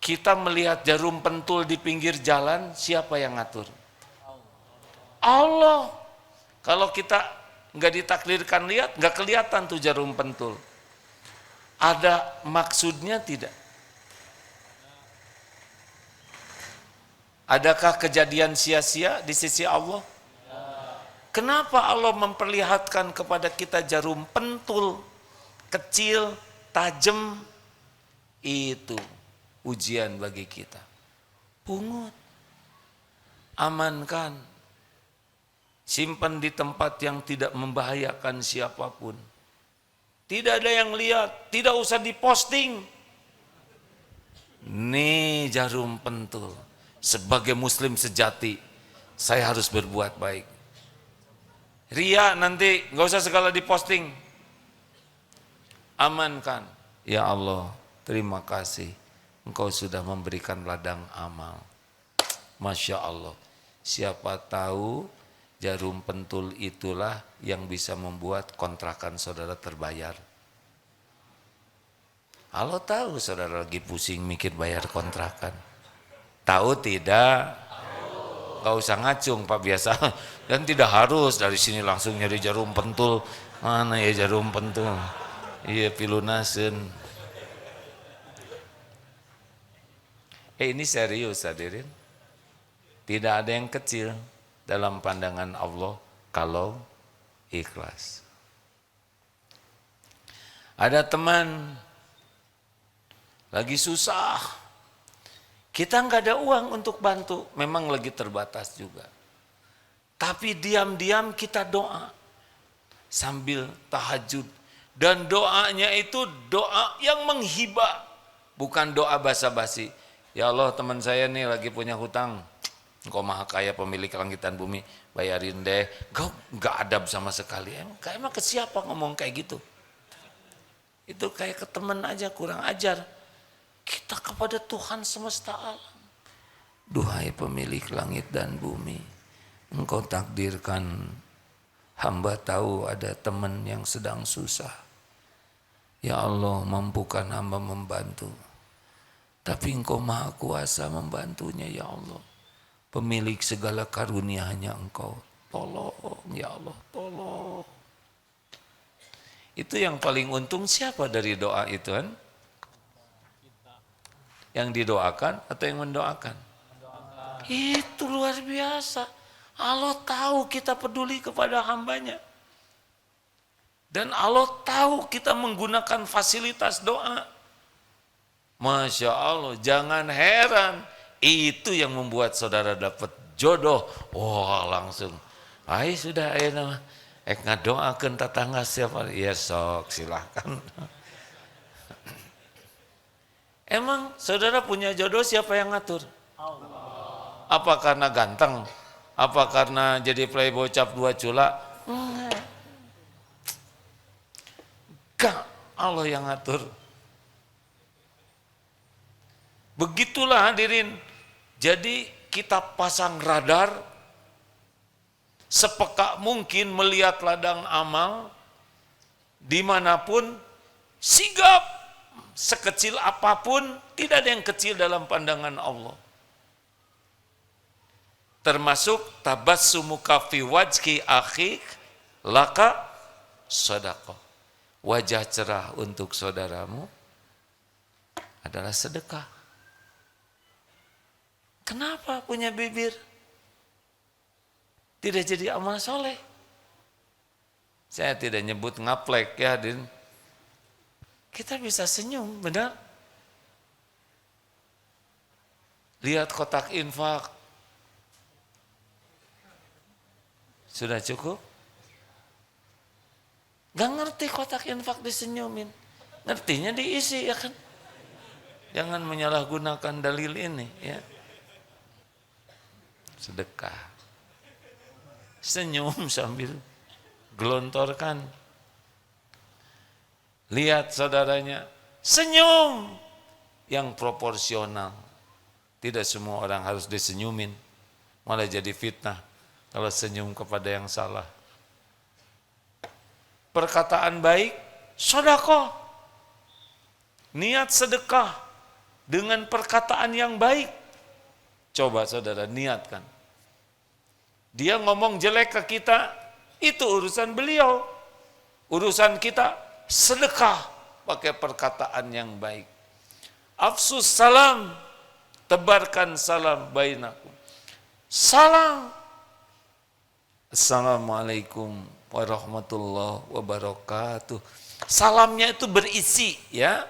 Kita melihat jarum pentul di pinggir jalan, siapa yang ngatur? Allah. Kalau kita nggak ditakdirkan lihat, nggak kelihatan tuh jarum pentul. Ada maksudnya tidak? Adakah kejadian sia-sia di sisi Allah? Kenapa Allah memperlihatkan kepada kita jarum pentul kecil, tajam? Itu ujian bagi kita. Pungut, amankan. Simpan di tempat yang tidak membahayakan siapapun. Tidak ada yang lihat, tidak usah diposting. Nih jarum pentul. Sebagai muslim sejati, saya harus berbuat baik. Ria nanti nggak usah segala diposting. Amankan. Ya Allah, terima kasih. Engkau sudah memberikan ladang amal. Masya Allah. Siapa tahu jarum pentul itulah yang bisa membuat kontrakan saudara terbayar. Allah tahu saudara lagi pusing mikir bayar kontrakan. Tahu tidak? Gak usah ngacung Pak biasa. Dan tidak harus dari sini langsung nyari jarum pentul. Mana ya jarum pentul? Iya pilunasen. Ini serius hadirin. Tidak ada yang kecil dalam pandangan Allah kalau ikhlas. Ada teman lagi susah, kita nggak ada uang untuk bantu, memang lagi terbatas juga. Tapi diam-diam kita doa sambil tahajud, dan doanya itu doa yang menghibah, bukan doa basa-basi. Ya Allah, teman saya nih lagi punya hutang, Engkau maha kaya pemilik langit dan bumi, bayarin deh. Kau nggak adab sama sekali. Emang ke siapa ngomong kayak gitu? Itu kayak ke teman aja, kurang ajar. Kita kepada Tuhan semesta alam. Duhai pemilik langit dan bumi, Engkau takdirkan hamba tahu ada teman yang sedang susah. Ya Allah, mampukan hamba membantu. Tapi Engkau maha kuasa membantunya ya Allah. Pemilik segala karunia hanya Engkau. Tolong ya Allah, tolong. Itu yang paling untung siapa dari doa itu kan? Yang didoakan atau yang mendoakan? Itu luar biasa. Allah tahu kita peduli kepada hambanya. Dan Allah tahu kita menggunakan fasilitas doa. Masya Allah, jangan heran. Itu yang membuat saudara dapat jodoh. Wah langsung. Ay sudah nama. Ngadoakeun tetangga siapa? Ya sok silahkan. Emang saudara punya jodoh siapa yang ngatur? Allah. Apa karena ganteng? Apa karena jadi playboy cap 2 cula? Enggak, Allah yang ngatur. Begitulah hadirin. Jadi kita pasang radar, sepeka mungkin melihat ladang amal, dimanapun, sigap. Sekecil apapun, tidak ada yang kecil dalam pandangan Allah. Termasuk tabassumuka fi wajhi akhik laka sedekah. Wajah cerah untuk saudaramu adalah sedekah. Kenapa punya bibir tidak jadi amal soleh? Saya tidak nyebut ngaplek ya, hadirin. Kita bisa senyum, benar? Lihat kotak infak. Sudah cukup? Gak ngerti kotak infak disenyumin. Ngertinya diisi ya kan? Jangan menyalahgunakan dalil ini ya. Sedekah. Senyum sambil gelontorkan. Lihat saudaranya, senyum yang proporsional. Tidak semua orang harus disenyumin, malah jadi fitnah kalau senyum kepada yang salah. Perkataan baik, sedekah. Niat sedekah dengan perkataan yang baik. Coba saudara niatkan. Dia ngomong jelek ke kita, itu urusan beliau. Urusan kita sedekah pakai perkataan yang baik. Afsus salam, tebarkan salam bainakum. Salam. Assalamualaikum warahmatullahi wabarakatuh. Salamnya itu berisi ya.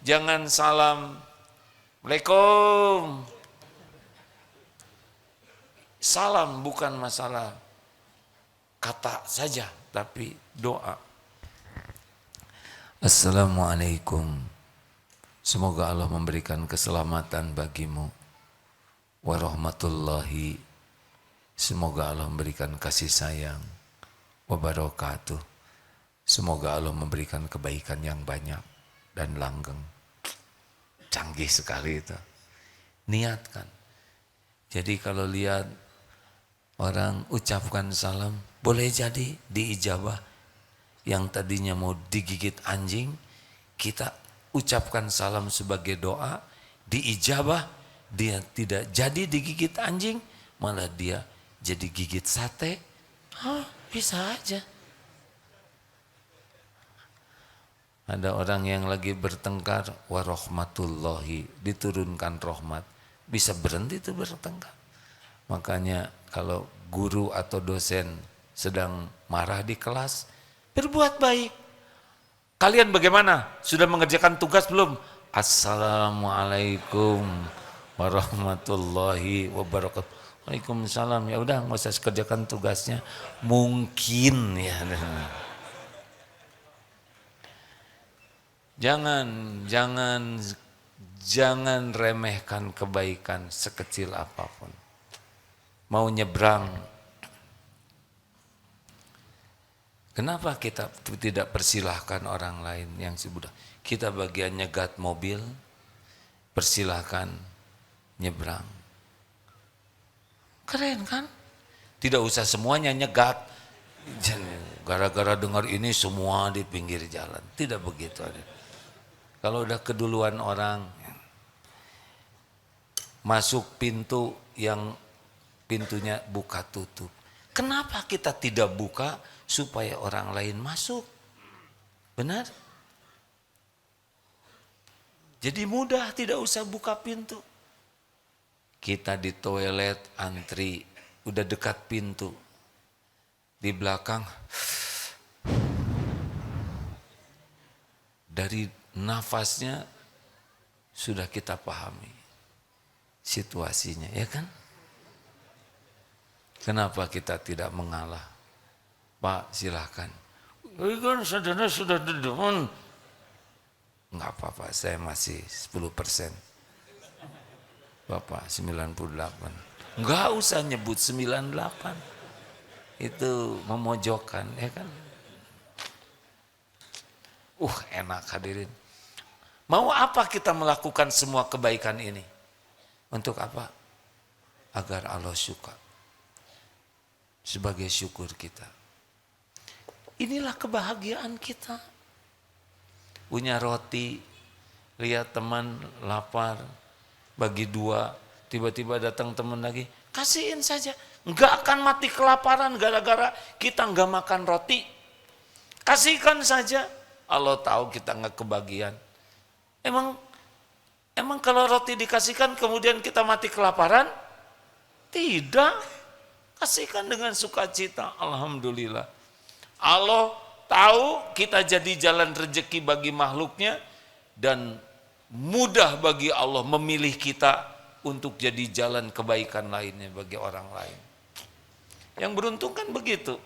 Jangan salam Waalaikum. Salam bukan masalah kata saja, tapi doa. Assalamualaikum. Semoga Allah memberikan keselamatan bagimu. Warahmatullahi. Semoga Allah memberikan kasih sayang. Wabarakatuh. Semoga Allah memberikan kebaikan yang banyak dan langgeng. Canggih sekali itu. Niatkan. Jadi kalau lihat orang ucapkan salam, boleh jadi diijabah. Yang tadinya mau digigit anjing, kita ucapkan salam sebagai doa, diijabah, dia tidak jadi digigit anjing, malah dia jadi gigit sate. Bisa aja. Ada orang yang lagi bertengkar, warahmatullahi, diturunkan rahmat, bisa berhenti itu bertengkar. Makanya kalau guru atau dosen sedang marah di kelas, berbuat baik. Kalian bagaimana? Sudah mengerjakan tugas belum? Assalamualaikum warahmatullahi wabarakatuh. Waalaikumsalam. Ya udah, nggak usah kerjakan tugasnya. Mungkin ya. Jangan remehkan kebaikan sekecil apapun. Mau nyebrang, kenapa kita tidak persilahkan orang lain yang sudah kita bagian nyegat mobil, persilahkan nyebrang. Keren kan? Tidak usah semuanya nyegat. Gara-gara dengar ini semua di pinggir jalan. Tidak begitu. Kalau udah keduluan orang, masuk pintu yang pintunya buka tutup. Kenapa kita tidak buka supaya orang lain masuk? Benar? Jadi mudah, tidak usah buka pintu. Kita di toilet antri, udah dekat pintu. Di belakang, dari nafasnya sudah kita pahami situasinya, ya kan? Kenapa kita tidak mengalah? Pak, silahkan. Kan saudara sudah depan. Enggak apa-apa, saya masih 10%. Bapak 98. Enggak usah nyebut 98. Itu memojokkan, ya kan? Enak hadirin. Mau apa kita melakukan semua kebaikan ini? Untuk apa? Agar Allah suka. Sebagai syukur kita. Inilah kebahagiaan kita. Punya roti, lihat teman lapar, bagi 2, tiba-tiba datang teman lagi, kasihin saja. Enggak akan mati kelaparan gara-gara kita enggak makan roti. Kasihkan saja. Allah tahu kita enggak kebagian. Emang kalau roti dikasihkan kemudian kita mati kelaparan? Tidak. Kasihkan dengan sukacita. Alhamdulillah. Allah tahu kita jadi jalan rezeki bagi makhluknya dan mudah bagi Allah memilih kita untuk jadi jalan kebaikan lainnya bagi orang lain. Yang beruntung kan begitu.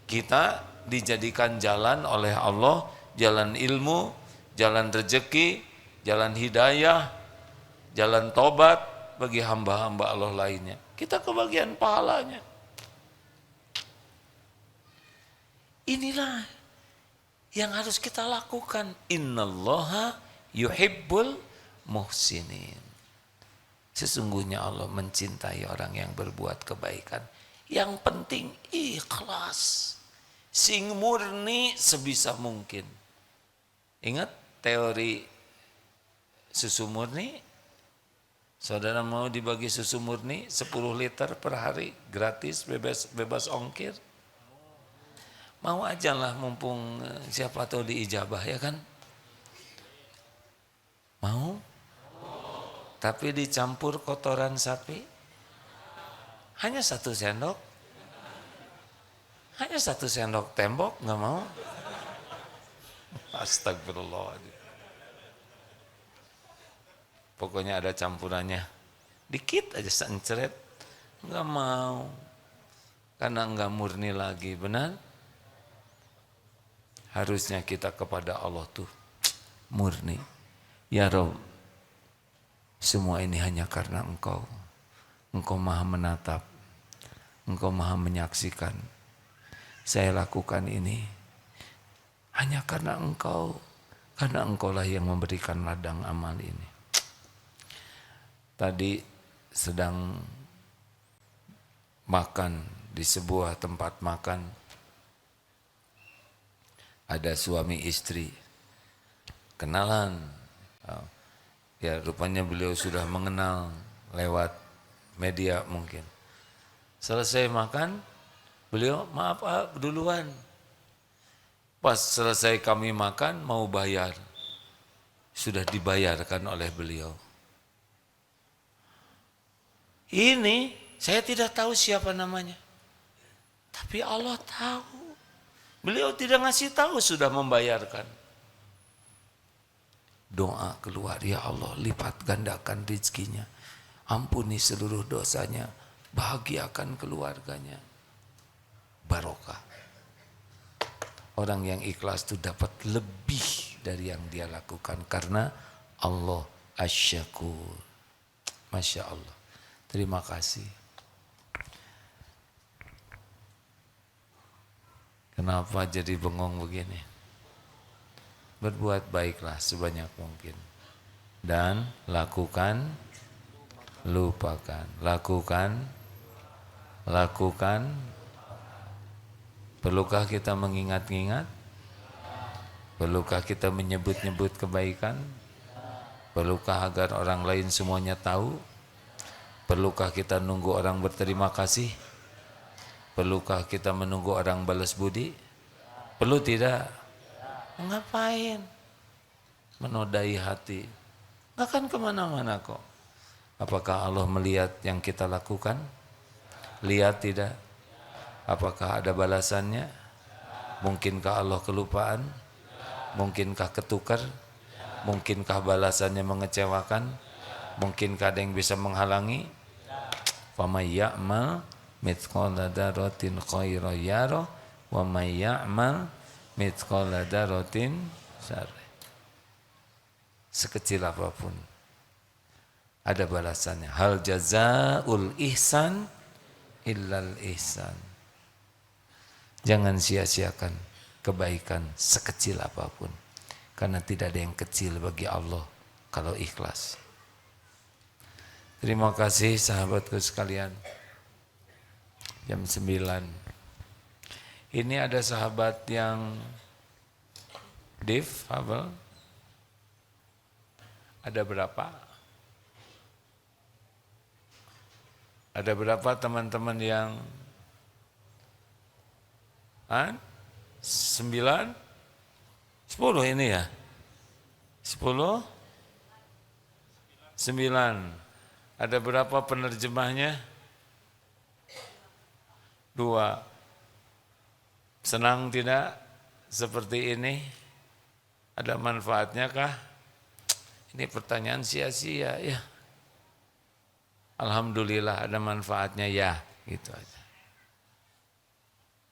Kita dijadikan jalan oleh Allah, jalan ilmu, jalan rezeki, jalan hidayah, jalan tobat bagi hamba-hamba Allah lainnya. Kita kebagian pahalanya. Inilah yang harus kita lakukan. Innallaha yuhibbul muhsinin. Sesungguhnya Allah mencintai orang yang berbuat kebaikan. Yang penting ikhlas. Sing murni sebisa mungkin. Ingat teori susu murni? Saudara mau dibagi susu murni 10 liter per hari gratis, bebas ongkir? Mau aja lah, mumpung siapa tahu diijabah, ya kan? Mau? Tapi dicampur kotoran sapi? Hanya 1 sendok? Hanya 1 sendok tembok, nggak mau? Astagfirullahaladzim. Pokoknya ada campurannya. Dikit aja senceret. Nggak mau. Karena nggak murni lagi, benar? Harusnya kita kepada Allah tuh murni. Ya Rabb, semua ini hanya karena Engkau. Engkau maha menatap. Engkau maha menyaksikan. Saya lakukan ini hanya karena Engkau. Karena Engkau lah yang memberikan ladang amal ini. Tadi sedang makan di sebuah tempat makan. Ada suami istri, kenalan. Ya rupanya beliau sudah mengenal lewat media mungkin. Selesai makan, beliau maaf duluan. Pas selesai kami makan mau bayar, sudah dibayarkan oleh beliau. Ini saya tidak tahu siapa namanya, tapi Allah tahu. Beliau tidak ngasih tahu sudah membayarkan. Doa keluar, ya Allah lipat gandakan rezekinya, ampuni seluruh dosanya, bahagiakan keluarganya, barokah. Orang yang ikhlas itu dapat lebih dari yang dia lakukan karena Allah asyakur. Masya Allah. Terima kasih. Kenapa jadi bengong begini? Berbuat baiklah sebanyak mungkin. Dan lakukan, lupakan. Lakukan. Perlukah kita mengingat-ingat? Perlukah kita menyebut-nyebut kebaikan? Perlukah agar orang lain semuanya tahu? Perlukah kita nunggu orang berterima kasih? Perlukah kita menunggu orang balas budi? Perlu tidak? Ngapain? Menodai hati. Nggak akan kemana-mana kok. Apakah Allah melihat yang kita lakukan? Lihat tidak? Apakah ada balasannya? Mungkinkah Allah kelupaan? Mungkinkah ketukar? Mungkinkah balasannya mengecewakan? Mungkinkah ada yang bisa menghalangi? Faman ya'mal mithqala dzarratin khairan yarah wa may ya'mal mithqala dzarratin syarran. Sekecil apapun ada balasannya. Hal jazaul ihsan illal ihsan. Jangan sia-siakan kebaikan sekecil apapun. Karena tidak ada yang kecil bagi Allah kalau ikhlas. Terima kasih sahabatku sekalian. Jam 9. Ini ada sahabat yang difabel. Ada berapa? Ada berapa teman-teman yang 9? 10 ini ya? 10? 9. Ada berapa penerjemahnya? 2. Senang tidak seperti ini? Ada manfaatnya kah? Ini pertanyaan sia-sia ya. Alhamdulillah ada manfaatnya ya, gitu aja.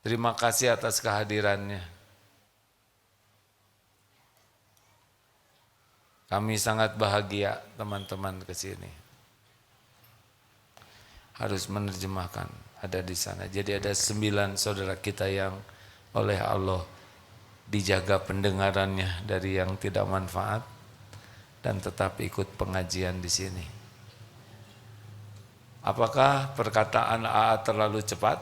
Terima kasih atas kehadirannya. Kami sangat bahagia teman-teman ke sini. Harus menerjemahkan, ada di sana. Jadi ada 9 saudara kita yang oleh Allah dijaga pendengarannya dari yang tidak manfaat dan tetap ikut pengajian di sini. Apakah perkataan AA terlalu cepat?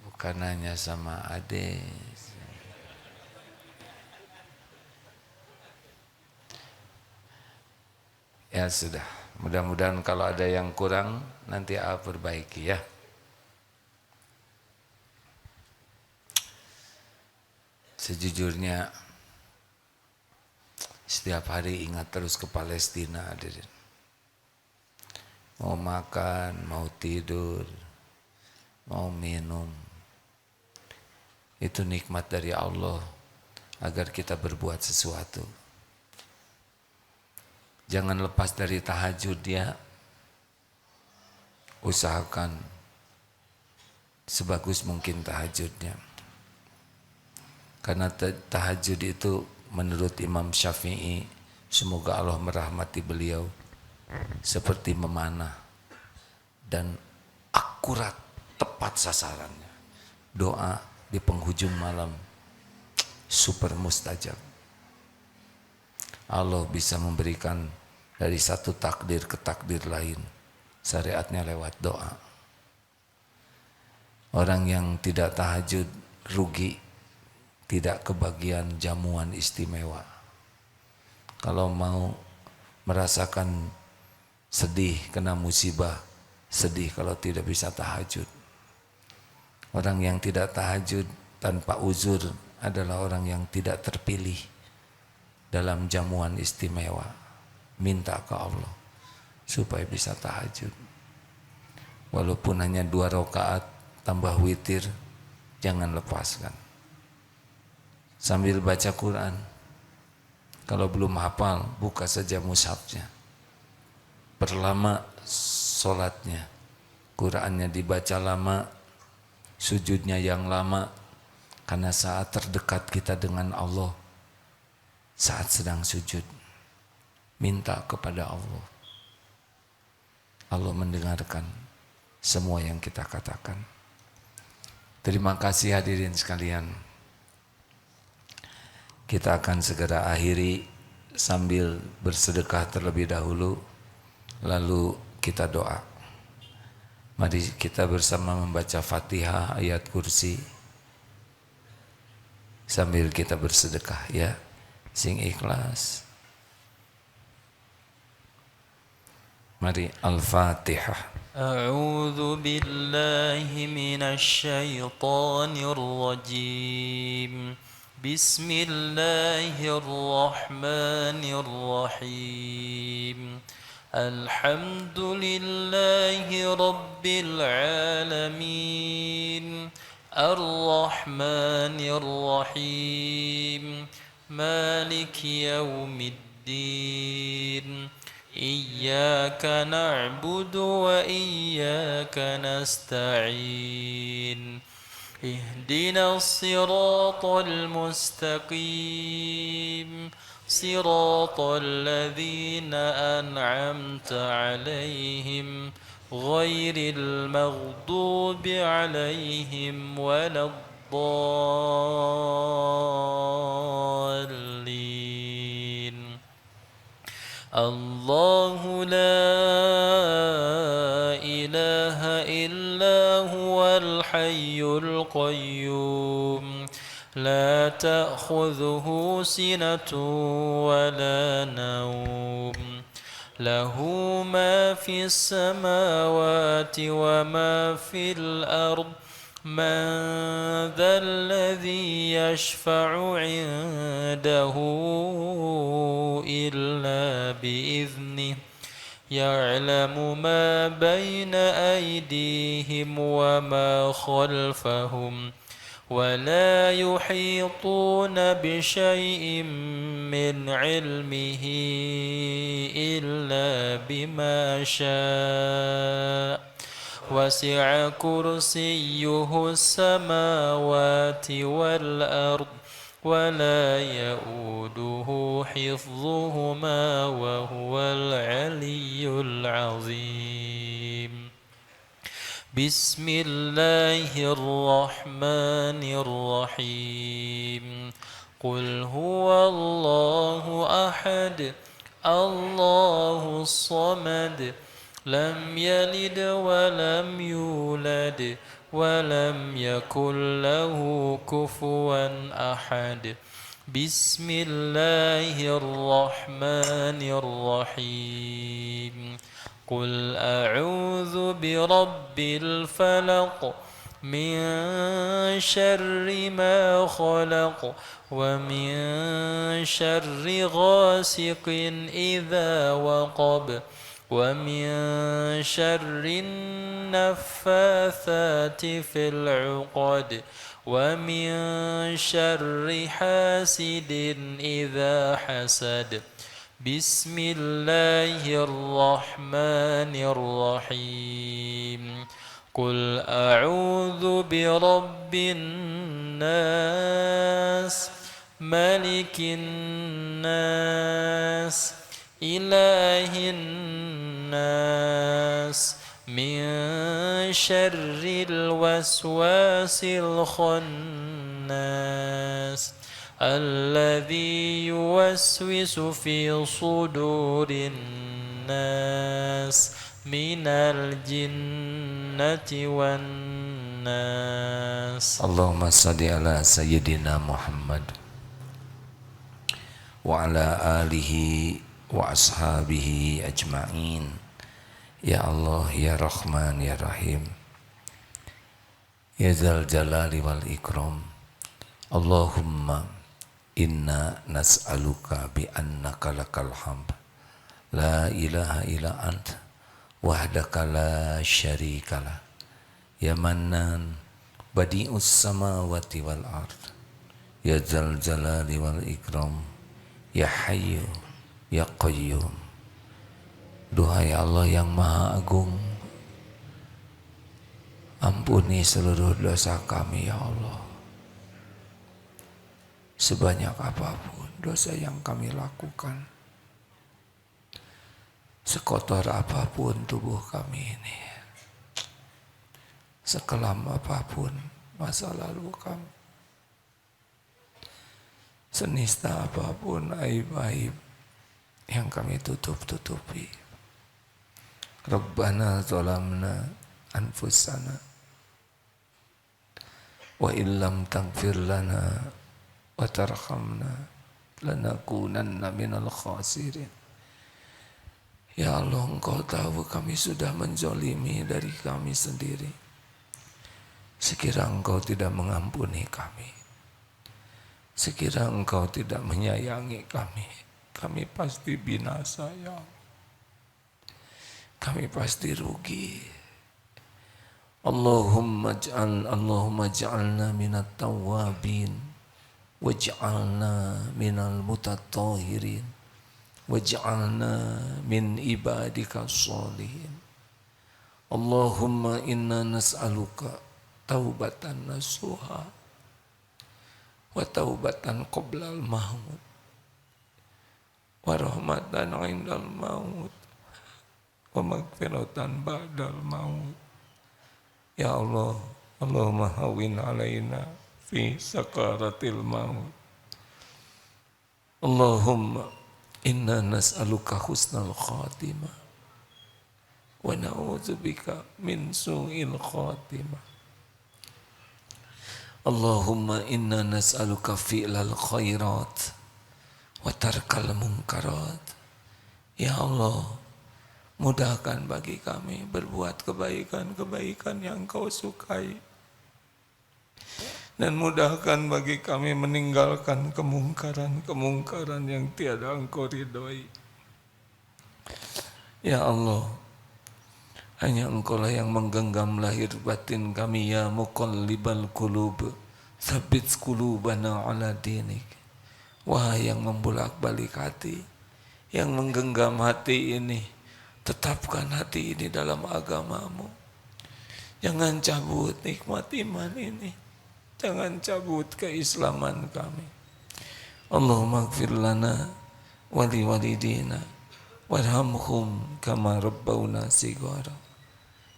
Bukan hanya sama adik. Ya sudah, mudah-mudahan kalau ada yang kurang nanti AA perbaiki ya. Sejujurnya setiap hari ingat terus ke Palestina hadirin. Mau makan, mau tidur, mau minum. Itu nikmat dari Allah agar kita berbuat sesuatu. Jangan lepas dari tahajud ya. Usahakan sebagus mungkin tahajudnya. Karena tahajud itu menurut Imam Syafi'i, semoga Allah merahmati beliau, seperti memanah dan akurat tepat sasarannya. Doa di penghujung malam super mustajab. Allah bisa memberikan dari satu takdir ke takdir lain. Syariatnya lewat doa. Orang yang tidak tahajud rugi, tidak kebagian jamuan istimewa. Kalau mau merasakan sedih kena musibah, sedih kalau tidak bisa tahajud. Orang yang tidak tahajud tanpa uzur adalah orang yang tidak terpilih dalam jamuan istimewa. Minta ke Allah supaya bisa tahajud. Walaupun hanya 2 rakaat tambah witir, jangan lepaskan. Sambil baca Quran, kalau belum hafal buka saja mushafnya, perlama sholatnya, Qurannya dibaca lama, sujudnya yang lama, karena saat terdekat kita dengan Allah, saat sedang sujud, minta kepada Allah. Allah mendengarkan semua yang kita katakan. Terima kasih hadirin sekalian. Kita akan segera akhiri sambil bersedekah terlebih dahulu, lalu kita doa. Mari kita bersama membaca Fatihah ayat kursi sambil kita bersedekah ya, sing ikhlas. Mari Al-Fatihah. أعوذ بالله من الشيطان الرجيم بسم الله الرحمن الرحيم الحمد لله رب العالمين الرحمن الرحيم مالك يوم الدين إياك نعبد وإياك نستعين اهدنا الصراط المستقيم صراط الذين أنعمت عليهم غير المغضوب عليهم ولا الضالين الله لا إله إلا هو الحي القيوم لا تأخذه سنة ولا نوم له ما في السماوات وما في الأرض من ذا الذي يشفع عنده إلا بإذنه يعلم ما بين أيديهم وما خلفهم ولا يحيطون بشيء من علمه إلا بما شاء وسع كرسيه السماوات والأرض ولا يؤوده حفظهما وهو العلي العظيم بسم الله الرحمن الرحيم قل هو الله أحد الله الصمد لم يلد ولم يولد ولم يكن له كفوا أحد بسم الله الرحمن الرحيم قل أعوذ برب الفلق من شر ما خلق ومن شر غاسق إذا وقب ومن شر النفاثات في العقد ومن شر حاسد إذا حسد بسم الله الرحمن الرحيم قل أعوذ برب الناس ملك الناس إله الناس من شر الوسواس الخناس الذي يوسوس في صدور الناس الناس من الجنة والناس. Allahumma salli ala Sayyidina Muhammad wa ala alihi wa ashabihi ajma'in. Ya Allah, ya Rahman, ya Rahim, ya Dzal Jalali wal Ikram. Allahumma inna nas'aluka bi annaka lakal hamd la ilaha illa anta wahdaka la syarika lah, ya Mannan badi'us samawati wal ard, ya Dzal Jalali wal Ikram, ya Hayyu ya Qayyum. Duhai Allah yang Maha Agung, ampuni seluruh dosa kami ya Allah. Sebanyak apapun dosa yang kami lakukan, sekotor apapun tubuh kami ini, sekelam apapun masa lalu kami, senista apapun aib-aib yang kami tutup-tutupi. Rabbana zalamna anfusana wa illam taghfir lana wa tarhamna lanakunanna minal khasirin. Ya Allah, Engkau tahu kami sudah menzalimi dari kami sendiri. Sekira Engkau tidak mengampuni kami, sekira Engkau tidak menyayangi kami pasti binasa ya Allah. Kami pasti rugi. Allahumma ja'alna minat tawabin waj'alna minal mutatahhirin waj'alna min ibadika sholihin. Allahumma inna nas'aluka taubatan nasuha wa taubatan qoblal maut wa rahmatan indal maut wa maghfiratan ba'dal maut. Ya Allah, Allahumma hawin alaina fi sakaratil maut. Allahumma inna nas'aluka husnal khatimah wa na'udzubika min su'il khatimah. Allahumma inna nas'aluka fi'lal khairat wa tarkal munkarat. Ya Allah, mudahkan bagi kami berbuat kebaikan-kebaikan yang Kau sukai, dan mudahkan bagi kami meninggalkan kemungkaran-kemungkaran yang tiada Engkau ridhoi. Ya Allah, hanya Engkau lah yang menggenggam lahir batin kami. Ya muqallibal qulub, tsabbit qulubana ala dinik. Wahai yang membolak-balik hati, yang menggenggam hati ini, tetapkan hati ini dalam agamamu. Jangan cabut nikmat iman ini, jangan cabut keislaman kami. Allahumma ighfir lana wa liwalidina warhamhum kama rabbawna shighara.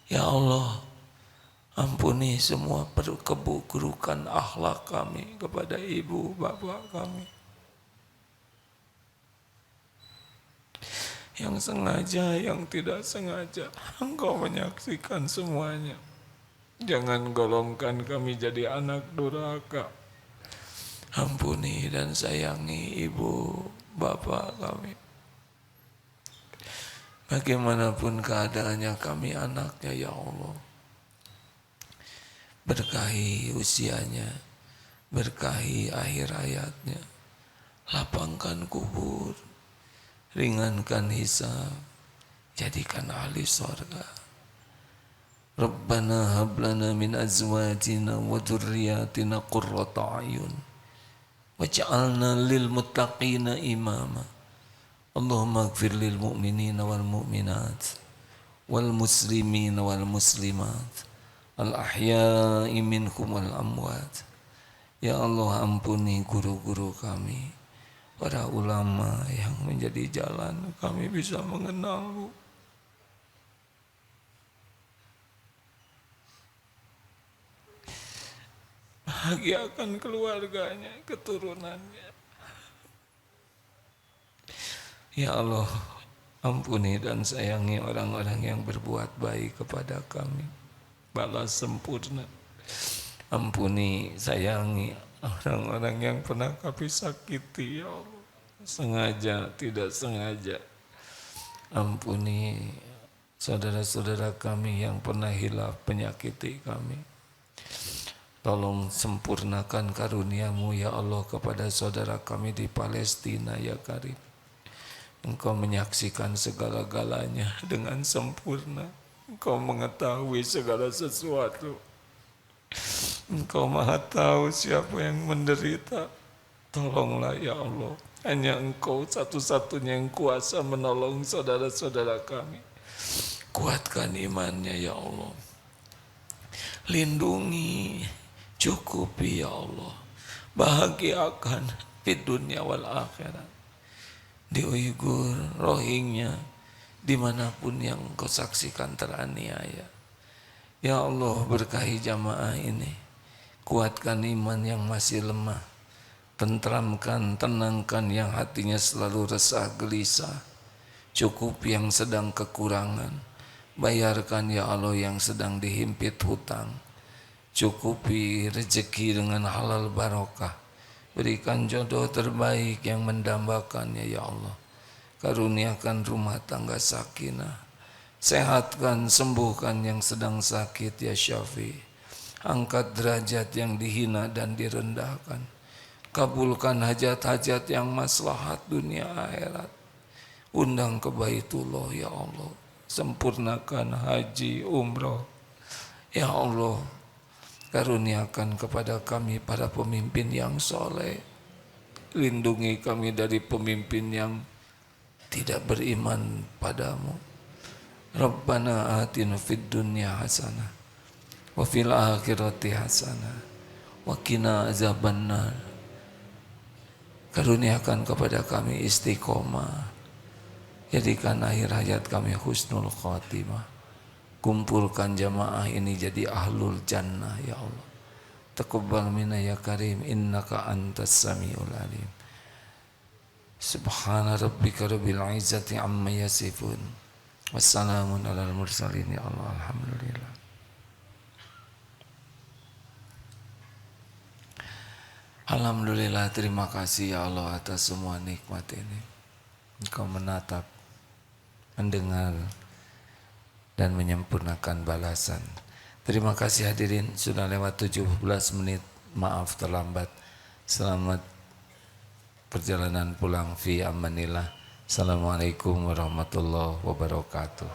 Ya Allah, ampuni semua keburukan akhlak kami kepada ibu bapak kami, yang sengaja, yang tidak sengaja. Engkau menyaksikan semuanya. Jangan golongkan kami jadi anak durhaka. Ampuni dan sayangi ibu bapak kami. Bagaimanapun keadaannya, kami anaknya ya Allah. Berkahi usianya, berkahi akhir hayatnya, lapangkan kubur, ringankan hisab, jadikan ahli surga. Rabbana hab lana min azwajina wa dzurriyyatina qurrata a'yun waj'alna lil muttaqina imama. Allahumma ighfir lil mu'minina wal mu'minat wal muslimina wal muslimat al ahya'i minhum wal amwat. Ya Allah, ampuni guru-guru kami, para ulama yang menjadi jalan kami bisa mengenal-Mu. Bahagiakan keluarganya, keturunannya. Ya Allah, Ampuni dan sayangi orang-orang yang berbuat baik kepada kami. Balas sempurna. Ampuni, sayangi orang-orang yang pernah kami sakiti, ya Allah. Sengaja, tidak sengaja. Ampuni saudara-saudara kami yang pernah hilaf menyakiti kami. Tolong sempurnakan karunia-Mu ya Allah kepada saudara kami di Palestina ya Karim. Engkau menyaksikan segala-galanya dengan sempurna. Engkau mengetahui segala sesuatu. Engkau maha tahu siapa yang menderita. Tolonglah ya Allah. Hanya Engkau satu-satunya yang kuasa menolong saudara-saudara kami. Kuatkan imannya ya Allah. Lindungi, cukupi ya Allah. Bahagiakan di dunia wal akhirat. Di Uighur, Rohingya, dimanapun yang kau saksikan teraniaya. Ya Allah, berkahi jamaah ini. Kuatkan iman yang masih lemah. Tentramkan, tenangkan yang hatinya selalu resah gelisah. Cukupi yang sedang kekurangan. Bayarkan ya Allah yang sedang dihimpit hutang. Cukupi rezeki dengan halal barokah. Berikan jodoh terbaik yang mendambakannya ya Allah. Karuniakan rumah tangga sakinah. Sehatkan, sembuhkan yang sedang sakit ya Syafi. Angkat derajat yang dihina dan direndahkan. Kabulkan hajat-hajat yang maslahat dunia akhirat. Undang ke Baitullah ya Allah. Sempurnakan haji umroh. Ya Allah, karuniakan kepada kami para pemimpin yang soleh. Lindungi kami dari pemimpin yang tidak beriman padamu. Rabbana atina fid dunya hasanah wa fil akhirati hasanah wa qina azabannar. Karuniakan kepada kami istiqomah. Jadikan akhir hayat kami husnul khatimah. Kumpulkan jamaah ini jadi ahlul jannah ya Allah. Taqabbal minna ya Karim, innaka antas samiul alim. Subhana rabbika rabbil izzati amma yasifun. Wassalamun alal mursalin ya Allah, alhamdulillah. Alhamdulillah, terima kasih ya Allah atas semua nikmat ini. Engkau menatap, mendengar, dan menyempurnakan balasan. Terima kasih hadirin, sudah lewat 17 menit, maaf terlambat. Selamat perjalanan pulang fi amanillah. Assalamualaikum warahmatullahi wabarakatuh.